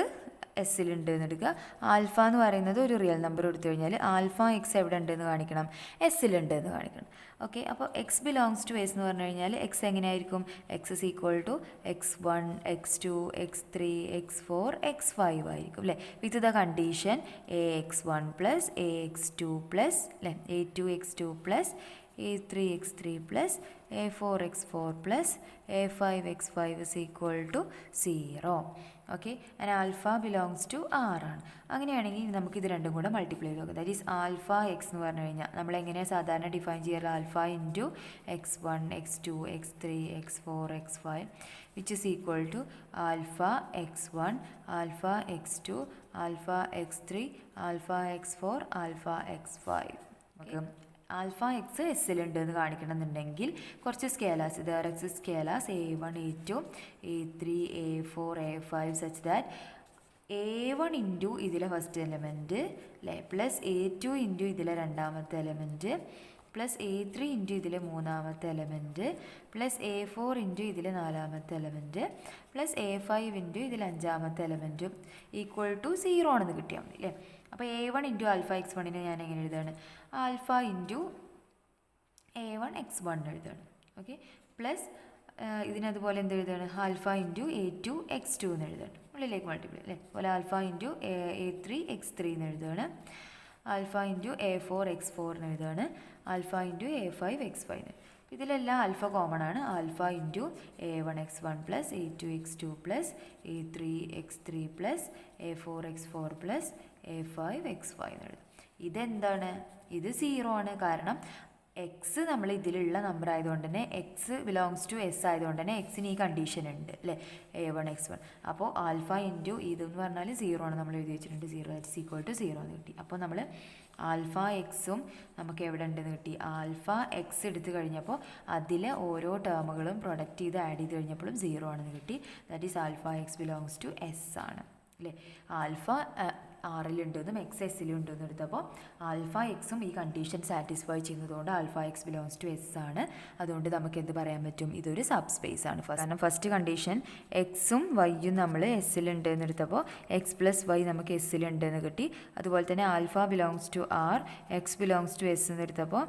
എസ്സിലുണ്ട് എന്ന് എടുക്കുക. ആൽഫ എന്ന് പറയുന്നത് ഒരു റിയൽ നമ്പർ എടുത്തു കഴിഞ്ഞാൽ ആൽഫ എക്സ് എവിടെ ഉണ്ടെന്ന് കാണിക്കണം? എസ്സിലുണ്ട് എന്ന് കാണിക്കണം. ഓക്കെ, അപ്പോൾ എക്സ് ബിലോങ്സ് ടു എസ് എന്ന് പറഞ്ഞു കഴിഞ്ഞാൽ എക്സ് എങ്ങനെയായിരിക്കും? X is equal to x1 x2 x3 x4 x5 ആയിരിക്കും അല്ലേ. With the condition ax1 + ax2 + അല്ലേ a2x2 + a3x3 + a4x4 + a5x5 is equal to 0. Okay, and alpha belongs to R ആണ്. അങ്ങനെയാണെങ്കിൽ നമുക്കിത് രണ്ടും കൂടെ മൾട്ടിപ്ലൈ ചെയ്ത് നോക്കാം. ദാറ്റ് ഈസ് ആൽഫ എക്സ് എന്ന് പറഞ്ഞു കഴിഞ്ഞാൽ നമ്മൾ എങ്ങനെയാണ് സാധാരണ ഡിഫൈൻ ചെയ്യാറ്? Alpha into x1 x2 x3 x4 x5 which is equal to alpha x1 alpha x2 alpha x3 alpha x4 alpha x5. Okay, alpha x എസ്സിലുണ്ട് എന്ന് കാണിക്കണമെന്നുണ്ടെങ്കിൽ കുറച്ച് scalars direct scalars a1 a2 a3 a4 a5 such that a1 into ഇതിലെ first element അല്ലേ +a2 into ഇതിലെ രണ്ടാമത്തെ element +a3 into ഇതിലെ മൂന്നാമത്തെ എലമെൻറ്റ് +a4 ഇൻറ്റു ഇതിലെ നാലാമത്തെ എലമെൻറ്റ് +a5 ഇൻറ്റു ഇതിലെ അഞ്ചാമത്തെ എലമെൻറ്റും ഈക്വൽ ടു 0 ആണെന്ന് കിട്ടിയാൽ മതി അല്ലേ. അപ്പോൾ a1 ഇൻറ്റു ആൽഫ x1നെ ഞാൻ എങ്ങനെ എഴുതാണ്? ആൽഫ ഇൻറ്റു a1 x1 എഴുതാണ്. ഓക്കെ, പ്ലസ് ഇതിനതുപോലെ എന്ത് എഴുതാണ്? ആൽഫ ഇൻറ്റു a2 x2 എന്ന് എഴുതാണ്. ഉള്ളിലേക്ക് മൾട്ടിപ്ലൈ അല്ലേ. അതുപോലെ ആൽഫ ഇൻറ്റു a3 x3 എന്ന് എഴുതാണ്. ആൽഫ ഇൻറ്റു a4 x4 എന്ന് എഴുതാണ്. ആൽഫ ഇൻറ്റു a5 x5 എന്ന്. ഇതിലെല്ലാം ആൽഫ കോമൺ ആണ്. Alpha into a1 x1 + a2 x2 + a3 x3 + a4 x4 + a5 x5 എന്ന് എഴുതും. ഇതെന്താണ്? ഇത് 0 ആണ്. കാരണം എക്സ് നമ്മൾ ഇതിലുള്ള നമ്പർ ആയതുകൊണ്ട് തന്നെ എക്സ് ബിലോങ്സ് ടു എസ് ആയതുകൊണ്ട് തന്നെ എക്സിന് ഈ കണ്ടീഷൻ ഉണ്ട് അല്ലേ, a1 x1. അപ്പോൾ ആൽഫ ഇൻറ്റു ഇതെന്ന് പറഞ്ഞാൽ 0 ആണ്. നമ്മൾ എഴുതി വെച്ചിട്ടുണ്ട് 0 = 0 എന്ന് കിട്ടി. അപ്പോൾ നമ്മൾ ആൽഫ എക്സും നമുക്ക് എവിടെ ഉണ്ടെന്ന് കിട്ടി? ആൽഫ എക്സ് എടുത്തു കഴിഞ്ഞപ്പോൾ അതിലെ ഓരോ ടേമുകളും പ്രൊഡക്റ്റ് ചെയ്ത് ആഡ് ചെയ്ത് കഴിഞ്ഞപ്പോഴും 0 ആണെന്ന് കിട്ടി. That is alpha x belongs to S ആണ് അല്ലേ. ആൽഫ ആറിലുണ്ടെന്നും എക്സ് എസ്സിലുണ്ടെന്നും എടുത്തപ്പോൾ ആൽഫ എക്സും ഈ കണ്ടീഷൻ സാറ്റിസ്ഫൈ ചെയ്യുന്നതുകൊണ്ട് alpha x belongs to S ആണ്. അതുകൊണ്ട് നമുക്ക് എന്ത് പറയാൻ പറ്റും? ഇതൊരു സബ് സ്പേസ് ആണ്. കാരണം ഫസ്റ്റ് കണ്ടീഷൻ എക്സും വൈയും നമ്മൾ എസ്സിലുണ്ട് എന്ന് എടുത്തപ്പോൾ x+y നമുക്ക് എസ്സിലുണ്ടെന്ന് കിട്ടി. അതുപോലെ തന്നെ alpha belongs to R x belongs to S എന്ന് എടുത്തപ്പോൾ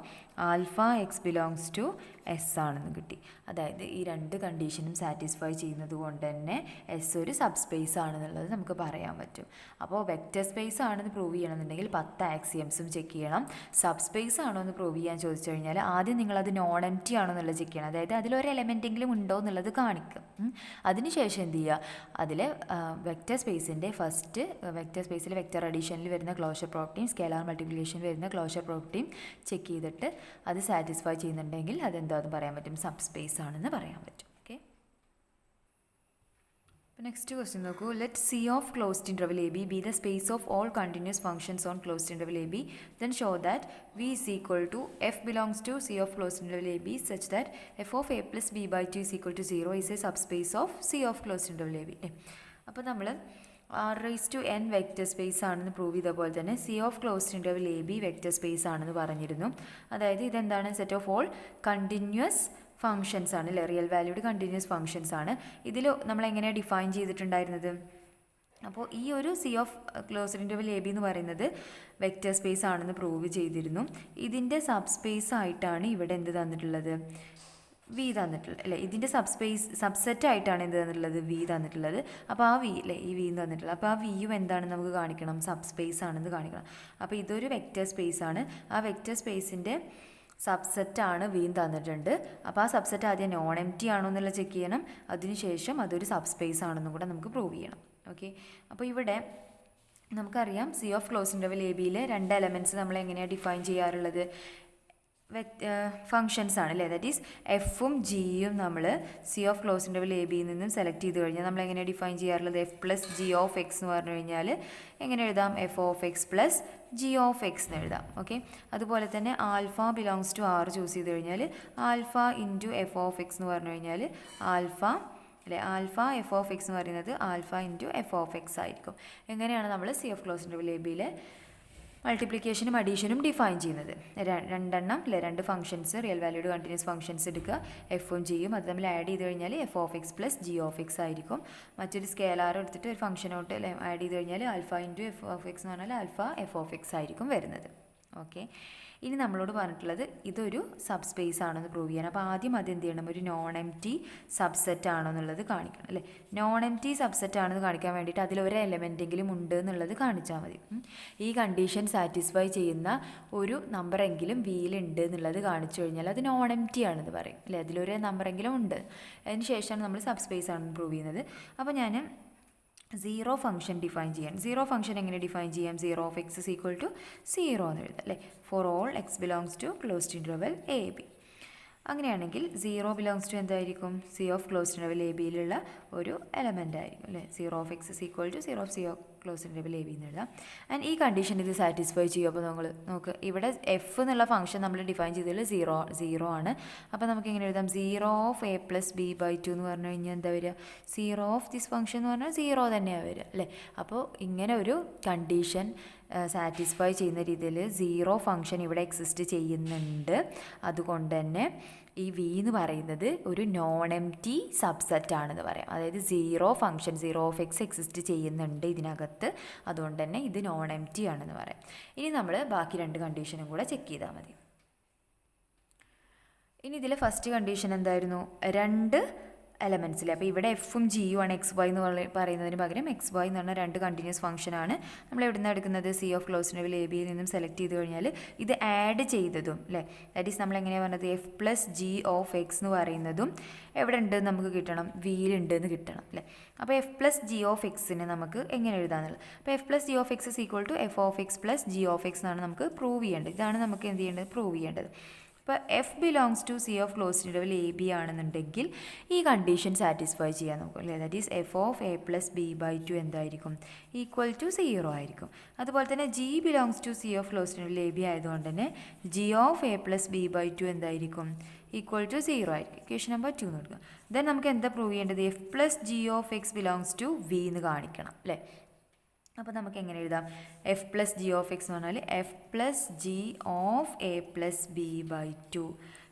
alpha x belongs to S ആണെന്ന് കിട്ടി. അതായത് ഈ രണ്ട് കണ്ടീഷനും സാറ്റിസ്ഫൈ ചെയ്യുന്നത് കൊണ്ട് തന്നെ എസ് ഒരു സബ് സ്പേസ് ആണെന്നുള്ളത് നമുക്ക് പറയാൻ പറ്റും. അപ്പോൾ വെക്റ്റർ സ്പേസ് ആണെന്ന് പ്രൂവ് ചെയ്യണമെന്നുണ്ടെങ്കിൽ 10 ആക്സിയംസും ചെക്ക് ചെയ്യണം. സബ് സ്പേസ് ആണോ എന്ന് പ്രൂവ് ചെയ്യാൻ ചോദിച്ചു കഴിഞ്ഞാൽ ആദ്യം നിങ്ങളത് നോൺ എംപ്റ്റി ആണോ എന്നുള്ളത് ചെക്ക് ചെയ്യണം. അതായത് അതിലൊരു എലമെൻറ്റെങ്കിലും ഉണ്ടോ എന്നുള്ളത് കാണിക്കും. അതിനുശേഷം എന്ത് ചെയ്യുക? അതിൽ വെക്റ്റർ സ്പേസിൻ്റെ ഫസ്റ്റ് വെക്റ്റർ സ്പേസിൽ വെക്റ്റർ അഡീഷനിൽ വരുന്ന ക്ലോഷർ പ്രോപ്പർട്ടിയും സ്കേലാർ മൾട്ടിപ്ലിക്കേഷനിൽ വരുന്ന ക്ലോഷർ പ്രോപ്പർട്ടിയും ചെക്ക് ചെയ്തിട്ട് അത് സാറ്റിസ്ഫൈ ചെയ്യുന്നുണ്ടെങ്കിൽ അതെന്തോ അത് പറയാൻ പറ്റും, സബ് സ്പേസ് ആണെന്ന് പറയാൻ പറ്റും. ഓക്കെ, നെക്സ്റ്റ് ക്വസ്റ്റ്യൻ നോക്കൂ. Let C of closed interval A b the space of all continuous functions on closed interval A b then show that V is equal to f belongs to C of closed interval A b such that f of A plus B by 2 is equal to 0 is a sub space of C of closed interval A b. അപ്പോൾ നമ്മൾ r⁻n vector space ആണെന്ന് prove ചെയ്ത പോലെ തന്നെ C of closed interval A B vector space ആണെന്ന് പറഞ്ഞിരുന്നു. അതായത് ഇതെന്താണ്? Set of all continuous functions ആണ് അല്ലേ, റിയൽ വാല്യൂഡ് കണ്ടിന്യൂസ് ഫങ്ഷൻസ് ആണ്. ഇതിൽ നമ്മൾ എങ്ങനെയാണ് ഡിഫൈൻ ചെയ്തിട്ടുണ്ടായിരുന്നത്? അപ്പോൾ ഈ ഒരു C of closed interval A b എന്ന് പറയുന്നത് വെക്റ്റർ സ്പേസ് ആണെന്ന് പ്രൂവ് ചെയ്തിരുന്നു. ഇതിൻ്റെ സബ് സ്പേസ് ആയിട്ടാണ് ഇവിടെ എന്ത് തന്നിട്ടുള്ളത്? വി തന്നിട്ടുള്ളത് അല്ലേ, ഇതിൻ്റെ സബ്സെറ്റായിട്ടാണ് എന്ത് തന്നിട്ടുള്ളത്, വി തന്നിട്ടുള്ളത്. അപ്പോൾ ആ വി അല്ലേ, ഈ വി തന്നിട്ടുള്ളത്. അപ്പോൾ ആ വിയും എന്താണെന്ന് നമുക്ക് കാണിക്കണം, സബ്സ്പേസ് ആണെന്ന് കാണിക്കണം. അപ്പോൾ ഇതൊരു വെക്റ്റർ സ്പേസ് ആണ്. ആ വെക്റ്റർ സ്പേസിൻ്റെ സബ്സെറ്റാണ് വീൻ തന്നിട്ടുണ്ട്. അപ്പോൾ ആ സബ്സെറ്റ് ആദ്യം നോൺ എം ടി ആണോ എന്നുള്ളത് ചെക്ക് ചെയ്യണം. അതിനുശേഷം അതൊരു സബ്സ്പേസ് ആണെന്നും കൂടെ നമുക്ക് പ്രൂവ് ചെയ്യണം. ഓക്കെ, അപ്പോൾ ഇവിടെ നമുക്കറിയാം C of close interval A ബിയിൽ 2 എലമെൻറ്റ്സ് നമ്മൾ എങ്ങനെയാണ് ഡിഫൈൻ ചെയ്യാറുള്ളത്, ഫങ്ഷൻസ് ആണ് അല്ലേ. ദാറ്റ് ഈസ് എഫും ജിയും നമ്മൾ C of close interval A ബിയിൽ നിന്നും സെലക്ട് ചെയ്ത് കഴിഞ്ഞാൽ നമ്മൾ എങ്ങനെയാണ് ഡിഫൈൻ ചെയ്യാറുള്ളത്, F plus G of X എന്ന് പറഞ്ഞു കഴിഞ്ഞാൽ എങ്ങനെ എഴുതാം, F of X plus G of X എന്ന് എഴുതാം. ഓക്കെ, അതുപോലെ തന്നെ alpha belongs to R choose ചെയ്ത് കഴിഞ്ഞാൽ alpha into F of X എന്ന് പറഞ്ഞു കഴിഞ്ഞാൽ ആൽഫ അല്ലേ, ആൽഫ എഫ് ഓഫ് എക്സ് എന്ന് പറയുന്നത് alpha into F of x ആയിരിക്കും. എങ്ങനെയാണ് നമ്മൾ C of close interval a ബിയിലെ മൾട്ടിപ്ലിക്കേഷനും അഡീഷനും ഡിഫൈൻ ചെയ്യുന്നത്. 2 അല്ലേ, 2 functions real valued continuous functions എടുക്കുക, എഫും ജിയും, അത് തമ്മിൽ ആഡ് ചെയ്ത് കഴിഞ്ഞാൽ f of X plus G of x ആയിരിക്കും. മറ്റൊരു സ്കെയിലാർ എടുത്തിട്ട് ഒരു ഫംഗ്ഷനോട്ട് അല്ലേ ആഡ് ചെയ്ത് കഴിഞ്ഞാൽ alpha into F of X എന്ന് പറഞ്ഞാൽ ആൽഫ എഫ് ഓഫ് എക്സ് ആയിരിക്കും വരുന്നത്. ഓക്കെ, ഇനി നമ്മളോട് പറഞ്ഞിട്ടുള്ളത് ഇതൊരു സബ് സ്പേസ് ആണെന്ന് പ്രൂവ് ചെയ്യാൻ. അപ്പോൾ ആദ്യം അത് എന്ത് ചെയ്യണം, ഒരു നോൺ എം ടി സബ്സെറ്റ് ആണോ എന്നുള്ളത് കാണിക്കണം അല്ലേ. നോൺ എം ടി സബ്സെറ്റ് ആണെന്ന് കാണിക്കാൻ വേണ്ടിയിട്ട് അതിലൊരു എലമെൻറ്റെങ്കിലും ഉണ്ട് എന്നുള്ളത് കാണിച്ചാൽ മതി. ഈ കണ്ടീഷൻ സാറ്റിസ്ഫൈ ചെയ്യുന്ന ഒരു നമ്പറെങ്കിലും വിയിലുണ്ട് എന്നുള്ളത് കാണിച്ചു കഴിഞ്ഞാൽ അത് നോൺ എം ടി ആണെന്ന് പറയും അല്ലേ. അതിലൊരു നമ്പറെങ്കിലും ഉണ്ട്. അതിന് ശേഷമാണ് നമ്മൾ സബ് സ്പേസ് ആണെന്ന് പ്രൂവ് ചെയ്യുന്നത്. അപ്പോൾ ഞാൻ സീറോ ഫംഗ്ഷൻ ഡിഫൈൻ ചെയ്യാൻ, സീറോ ഫംഗ്ഷൻ എങ്ങനെ ഡിഫൈൻ ചെയ്യാം, zero of X is equal to 0 എന്ന് എഴുതാം അല്ലേ. For all x belongs to closed interval A b. അങ്ങനെയാണെങ്കിൽ 0 ബിലോങ്സ് ടു എന്തായിരിക്കും, c of closed interval a ബിയിലുള്ള ഒരു എലമെൻ്റ് ആയിരിക്കും അല്ലേ. 0 of X is equal to 0 of C of closed interval A b എന്ന് എഴുതാം. ആൻഡ് ഈ കണ്ടീഷൻ ഇത് സാറ്റിസ്ഫൈ ചെയ്യും. അപ്പോൾ നോക്ക് ഇവിടെ എഫ് എന്നുള്ള ഫംഗ്ഷൻ നമ്മൾ ഡിഫൈൻ ചെയ്തതിൽ 0 ആണ്. അപ്പോൾ നമുക്ക് എങ്ങനെ എഴുതാം, 0 of A plus B by 2 എന്ന് പറഞ്ഞു കഴിഞ്ഞാൽ എന്താ വരിക, 0 ഓഫ് ദിസ് ഫംഗ്ഷൻ എന്ന് പറഞ്ഞാൽ 0 തന്നെയാണ് വരിക അല്ലേ. അപ്പോൾ ഇങ്ങനെ ഒരു കണ്ടീഷൻ സാറ്റിസ്ഫൈ ചെയ്യുന്ന രീതിയിൽ 0 ഫംഗ്ഷൻ ഇവിടെ എക്സിസ്റ്റ് ചെയ്യുന്നുണ്ട്. അതുകൊണ്ട് തന്നെ ഈ വി എന്ന് പറയുന്നത് ഒരു നോൺ എം ടി സബ്സെറ്റ് ആണെന്ന് പറയാം. അതായത് 0 ഫംഗ്ഷൻ 0 ഓഫ് എക്സ് എക്സിസ്റ്റ് ചെയ്യുന്നുണ്ട് ഇതിനകത്ത്. അതുകൊണ്ട് തന്നെ ഇത് നോൺ എം ടി ആണെന്ന് പറയാം. ഇനി നമ്മൾ ബാക്കി 2 കണ്ടീഷനും കൂടെ ചെക്ക് ചെയ്താൽ മതി. ഇനി ഇതിൽ ഫസ്റ്റ് കണ്ടീഷൻ എന്തായിരുന്നു, 2 എലമെൻറ്റ്സിൽ. അപ്പോൾ ഇവിടെ എഫും ജിയും ആണ്, എക്സ് വൈ എന്ന് പറയുന്നതിന് പകരം എക്സ് വൈ എന്ന് പറഞ്ഞാൽ 2 കണ്ടിന്യൂസ് ഫംഗ്ഷനാണ്. നമ്മൾ എവിടെ നിന്നാണ് എടുക്കുന്നത്, C of closed interval A ബിയിൽ നിന്നും സെലക്ട് ചെയ്ത് കഴിഞ്ഞാൽ ഇത് ആഡ് ചെയ്തതും അല്ലേ. ദാറ്റ് ഈസ് നമ്മൾ എങ്ങനെയാണ് പറഞ്ഞത്, F plus G of X എന്ന് പറയുന്നതും എവിടെ ഉണ്ട് നമുക്ക് കിട്ടണം, വിയിലുണ്ട് എന്ന് കിട്ടണം അല്ലേ. അപ്പോൾ എഫ് പ്ലസ് ജി ഓഫ് എക്സിനെ നമുക്ക് എങ്ങനെ എഴുതാന്നുള്ളത്, അപ്പോൾ F plus G of X is equal to F of X plus G of X എന്നാണ് നമുക്ക് പ്രൂവ് ചെയ്യേണ്ടത്. ഇതാണ് നമുക്ക് എന്ത് ചെയ്യേണ്ടത്, പ്രൂവ് ചെയ്യേണ്ടത്. ഇപ്പോൾ F belongs to C of closed interval A B ആണെന്നുണ്ടെങ്കിൽ ഈ കണ്ടീഷൻ സാറ്റിസ്ഫൈ ചെയ്യാൻ നോക്കും അല്ലേ. That is F of A plus B by 2 എന്തായിരിക്കും, ഈക്വൽ ടു 0 ആയിരിക്കും. അതുപോലെ തന്നെ G belongs to C of closed interval A B ആയതുകൊണ്ട് തന്നെ G of A plus B by 2 എന്തായിരിക്കും, ഈക്വൽ ടു 0 ആയിരിക്കും. ഇക്വേഷൻ നമ്പർ 2 എന്ന് കൊടുക്കുക. ദെൻ നമുക്ക് എന്താ പ്രൂവ് ചെയ്യേണ്ടത്, F plus G of X belongs to V എന്ന് കാണിക്കണം അല്ലേ. അപ്പോൾ നമുക്ക് എങ്ങനെ എഴുതാം, F plus G of X എന്ന് പറഞ്ഞാൽ F plus G of A plus B by 2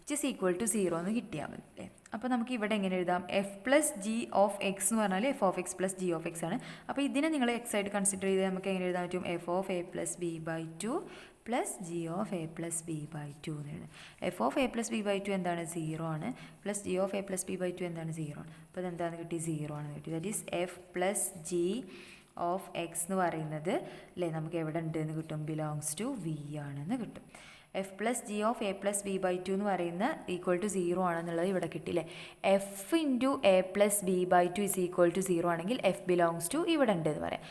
which is equal to 0 എന്ന് കിട്ടിയാൽ മതി അല്ലേ. അപ്പോൾ നമുക്ക് ഇവിടെ എങ്ങനെ എഴുതാം, F plus G of X എന്ന് പറഞ്ഞാൽ F of X plus G of X ആണ്. അപ്പോൾ ഇതിനെ നിങ്ങൾ എക്സ് ആയിട്ട് കൺസിഡർ ചെയ്താൽ നമുക്ക് എങ്ങനെ എഴുതാൻ പറ്റും, F of A plus B by 2 plus G of A plus B by 2 എന്ന് എഴുതാം. F of A plus B by 2 എന്താണ്, 0 ആണ്. Plus G of A plus B by 2 എന്താണ്, 0 ആണ്. അപ്പോൾ അതെന്താണെന്ന് കിട്ടി, 0 ആണെന്ന് കിട്ടി. That is F plus G of X എന്ന് പറയുന്നത് അല്ലേ നമുക്ക് എവിടെ ഉണ്ട് എന്ന് കിട്ടും, ബിലോങ്സ് ടു വി ആണെന്ന് കിട്ടും. F plus G of A plus B by 2 എന്ന് പറയുന്ന ഈക്വൽ ടു 0 ആണെന്നുള്ളത് ഇവിടെ കിട്ടിയില്ലേ. F into A plus B by 2 is equal to 0 ആണെങ്കിൽ എഫ് ബിലോങ്സ് ടു ഇവിടെ ഉണ്ട് എന്ന് പറയാം.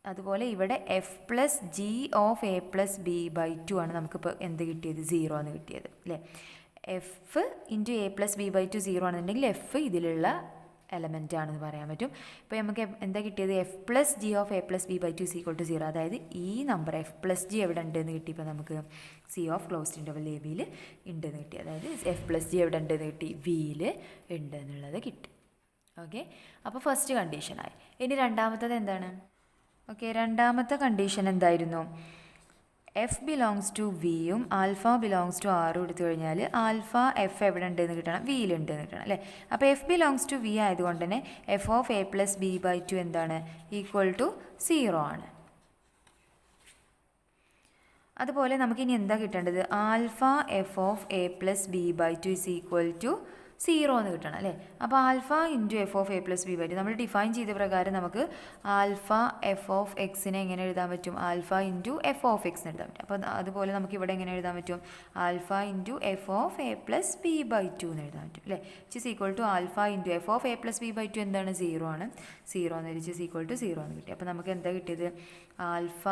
അതുപോലെ ഇവിടെ F plus G of A plus B by 2 ആണ് നമുക്കിപ്പോൾ എന്ത് കിട്ടിയത്, 0 ആണ് കിട്ടിയത് അല്ലേ. F into A plus B by 2 0 ആണെന്നുണ്ടെങ്കിൽ എഫ് ഇതിലുള്ള എലമെൻ്റ് ആണെന്ന് പറയാൻ പറ്റും. ഇപ്പോൾ നമുക്ക് എന്താ കിട്ടിയത്, F plus G of A plus B by 2 equal to 0. അതായത് ഈ നമ്പർ എഫ് പ്ലസ് ജി എവിടെ ഉണ്ടെന്ന് കിട്ടിയപ്പോൾ നമുക്ക് C of closed interval A ബിയിൽ ഉണ്ടെന്ന് കിട്ടി. അതായത് എഫ് പ്ലസ് ജി എവിടെ ഉണ്ടെന്ന് കിട്ടി, വിയിൽ ഉണ്ട് എന്നുള്ളത് കിട്ടി. ഓക്കെ, അപ്പോൾ ഫസ്റ്റ് കണ്ടീഷനായി. ഇനി രണ്ടാമത്തത് എന്താണ്, ഓക്കെ രണ്ടാമത്തെ കണ്ടീഷൻ എന്തായിരുന്നു, എഫ് ബിലോങ്സ് ടു വിയും ആൽഫ ബിലോങ്സ് ടു ആറും എടുത്തു കഴിഞ്ഞാൽ ആൽഫ എഫ് എവിടെ ഉണ്ടെന്ന് കിട്ടണം, വിയിലുണ്ടെന്ന് കിട്ടണം അല്ലേ. അപ്പോൾ എഫ് ബിലോങ്സ് ടു വി ആയതുകൊണ്ട് തന്നെ F of A plus B by 2 എന്താണ്, ഈക്വൽ ടു 0 ആണ്. അതുപോലെ നമുക്കിനി എന്താ കിട്ടേണ്ടത്? Alpha F of A plus B by two is equal to 0 എന്ന് കിട്ടണം അല്ലേ. അപ്പോൾ alpha into F of A plus B by two നമ്മൾ ഡിഫൈൻ ചെയ്ത പ്രകാരം നമുക്ക് ആൽഫ എഫ് ഓഫ് എക്സിനെ എങ്ങനെ എഴുതാൻ പറ്റും? Alpha into F of X എന്ന് എഴുതാൻ പറ്റും. അപ്പോൾ അതുപോലെ നമുക്ക് ഇവിടെ എങ്ങനെ എഴുതാൻ പറ്റും? Alpha into F of A plus B by two എന്ന് എഴുതാൻ പറ്റും അല്ലേ. Which is equal to alpha into F of A plus B by two എന്താണ്? 0 ആണ്. 0 എന്ന് വിച്ച് ഇസ് ഈക്വൽ ടു 0 എന്ന് കിട്ടി. അപ്പോൾ നമുക്ക് എന്താ കിട്ടിയത്? Alpha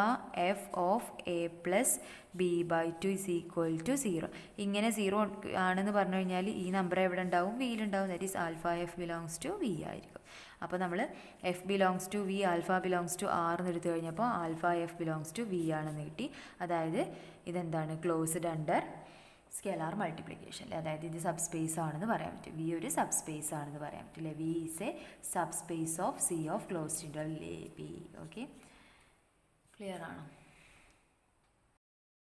F of A plus B by two is equal to 0. ഇങ്ങനെ 0 ആണെന്ന് പറഞ്ഞു കഴിഞ്ഞാൽ ഈ നമ്പർ എവിടെ ഉണ്ടാവും? വിയിലുണ്ടാവും. That is alpha f belongs to V ആയിരിക്കും. അപ്പോൾ നമ്മൾ f belongs to v, alpha belongs to r എന്ന് എടുത്തു കഴിഞ്ഞപ്പോൾ alpha f belongs to V ആണെന്ന് കിട്ടി. അതായത് ഇതെന്താണ്? Closed under scalar multiplication. അതായത് ഇത് സബ് സ്പേസ് ആണെന്ന് പറയാൻ പറ്റും. വി ഒരു സബ് സ്പേസ് ആണെന്ന് പറയാൻ പറ്റില്ലേ. V is a sub space of C of closed interval A B. Okay, clear ആണോ?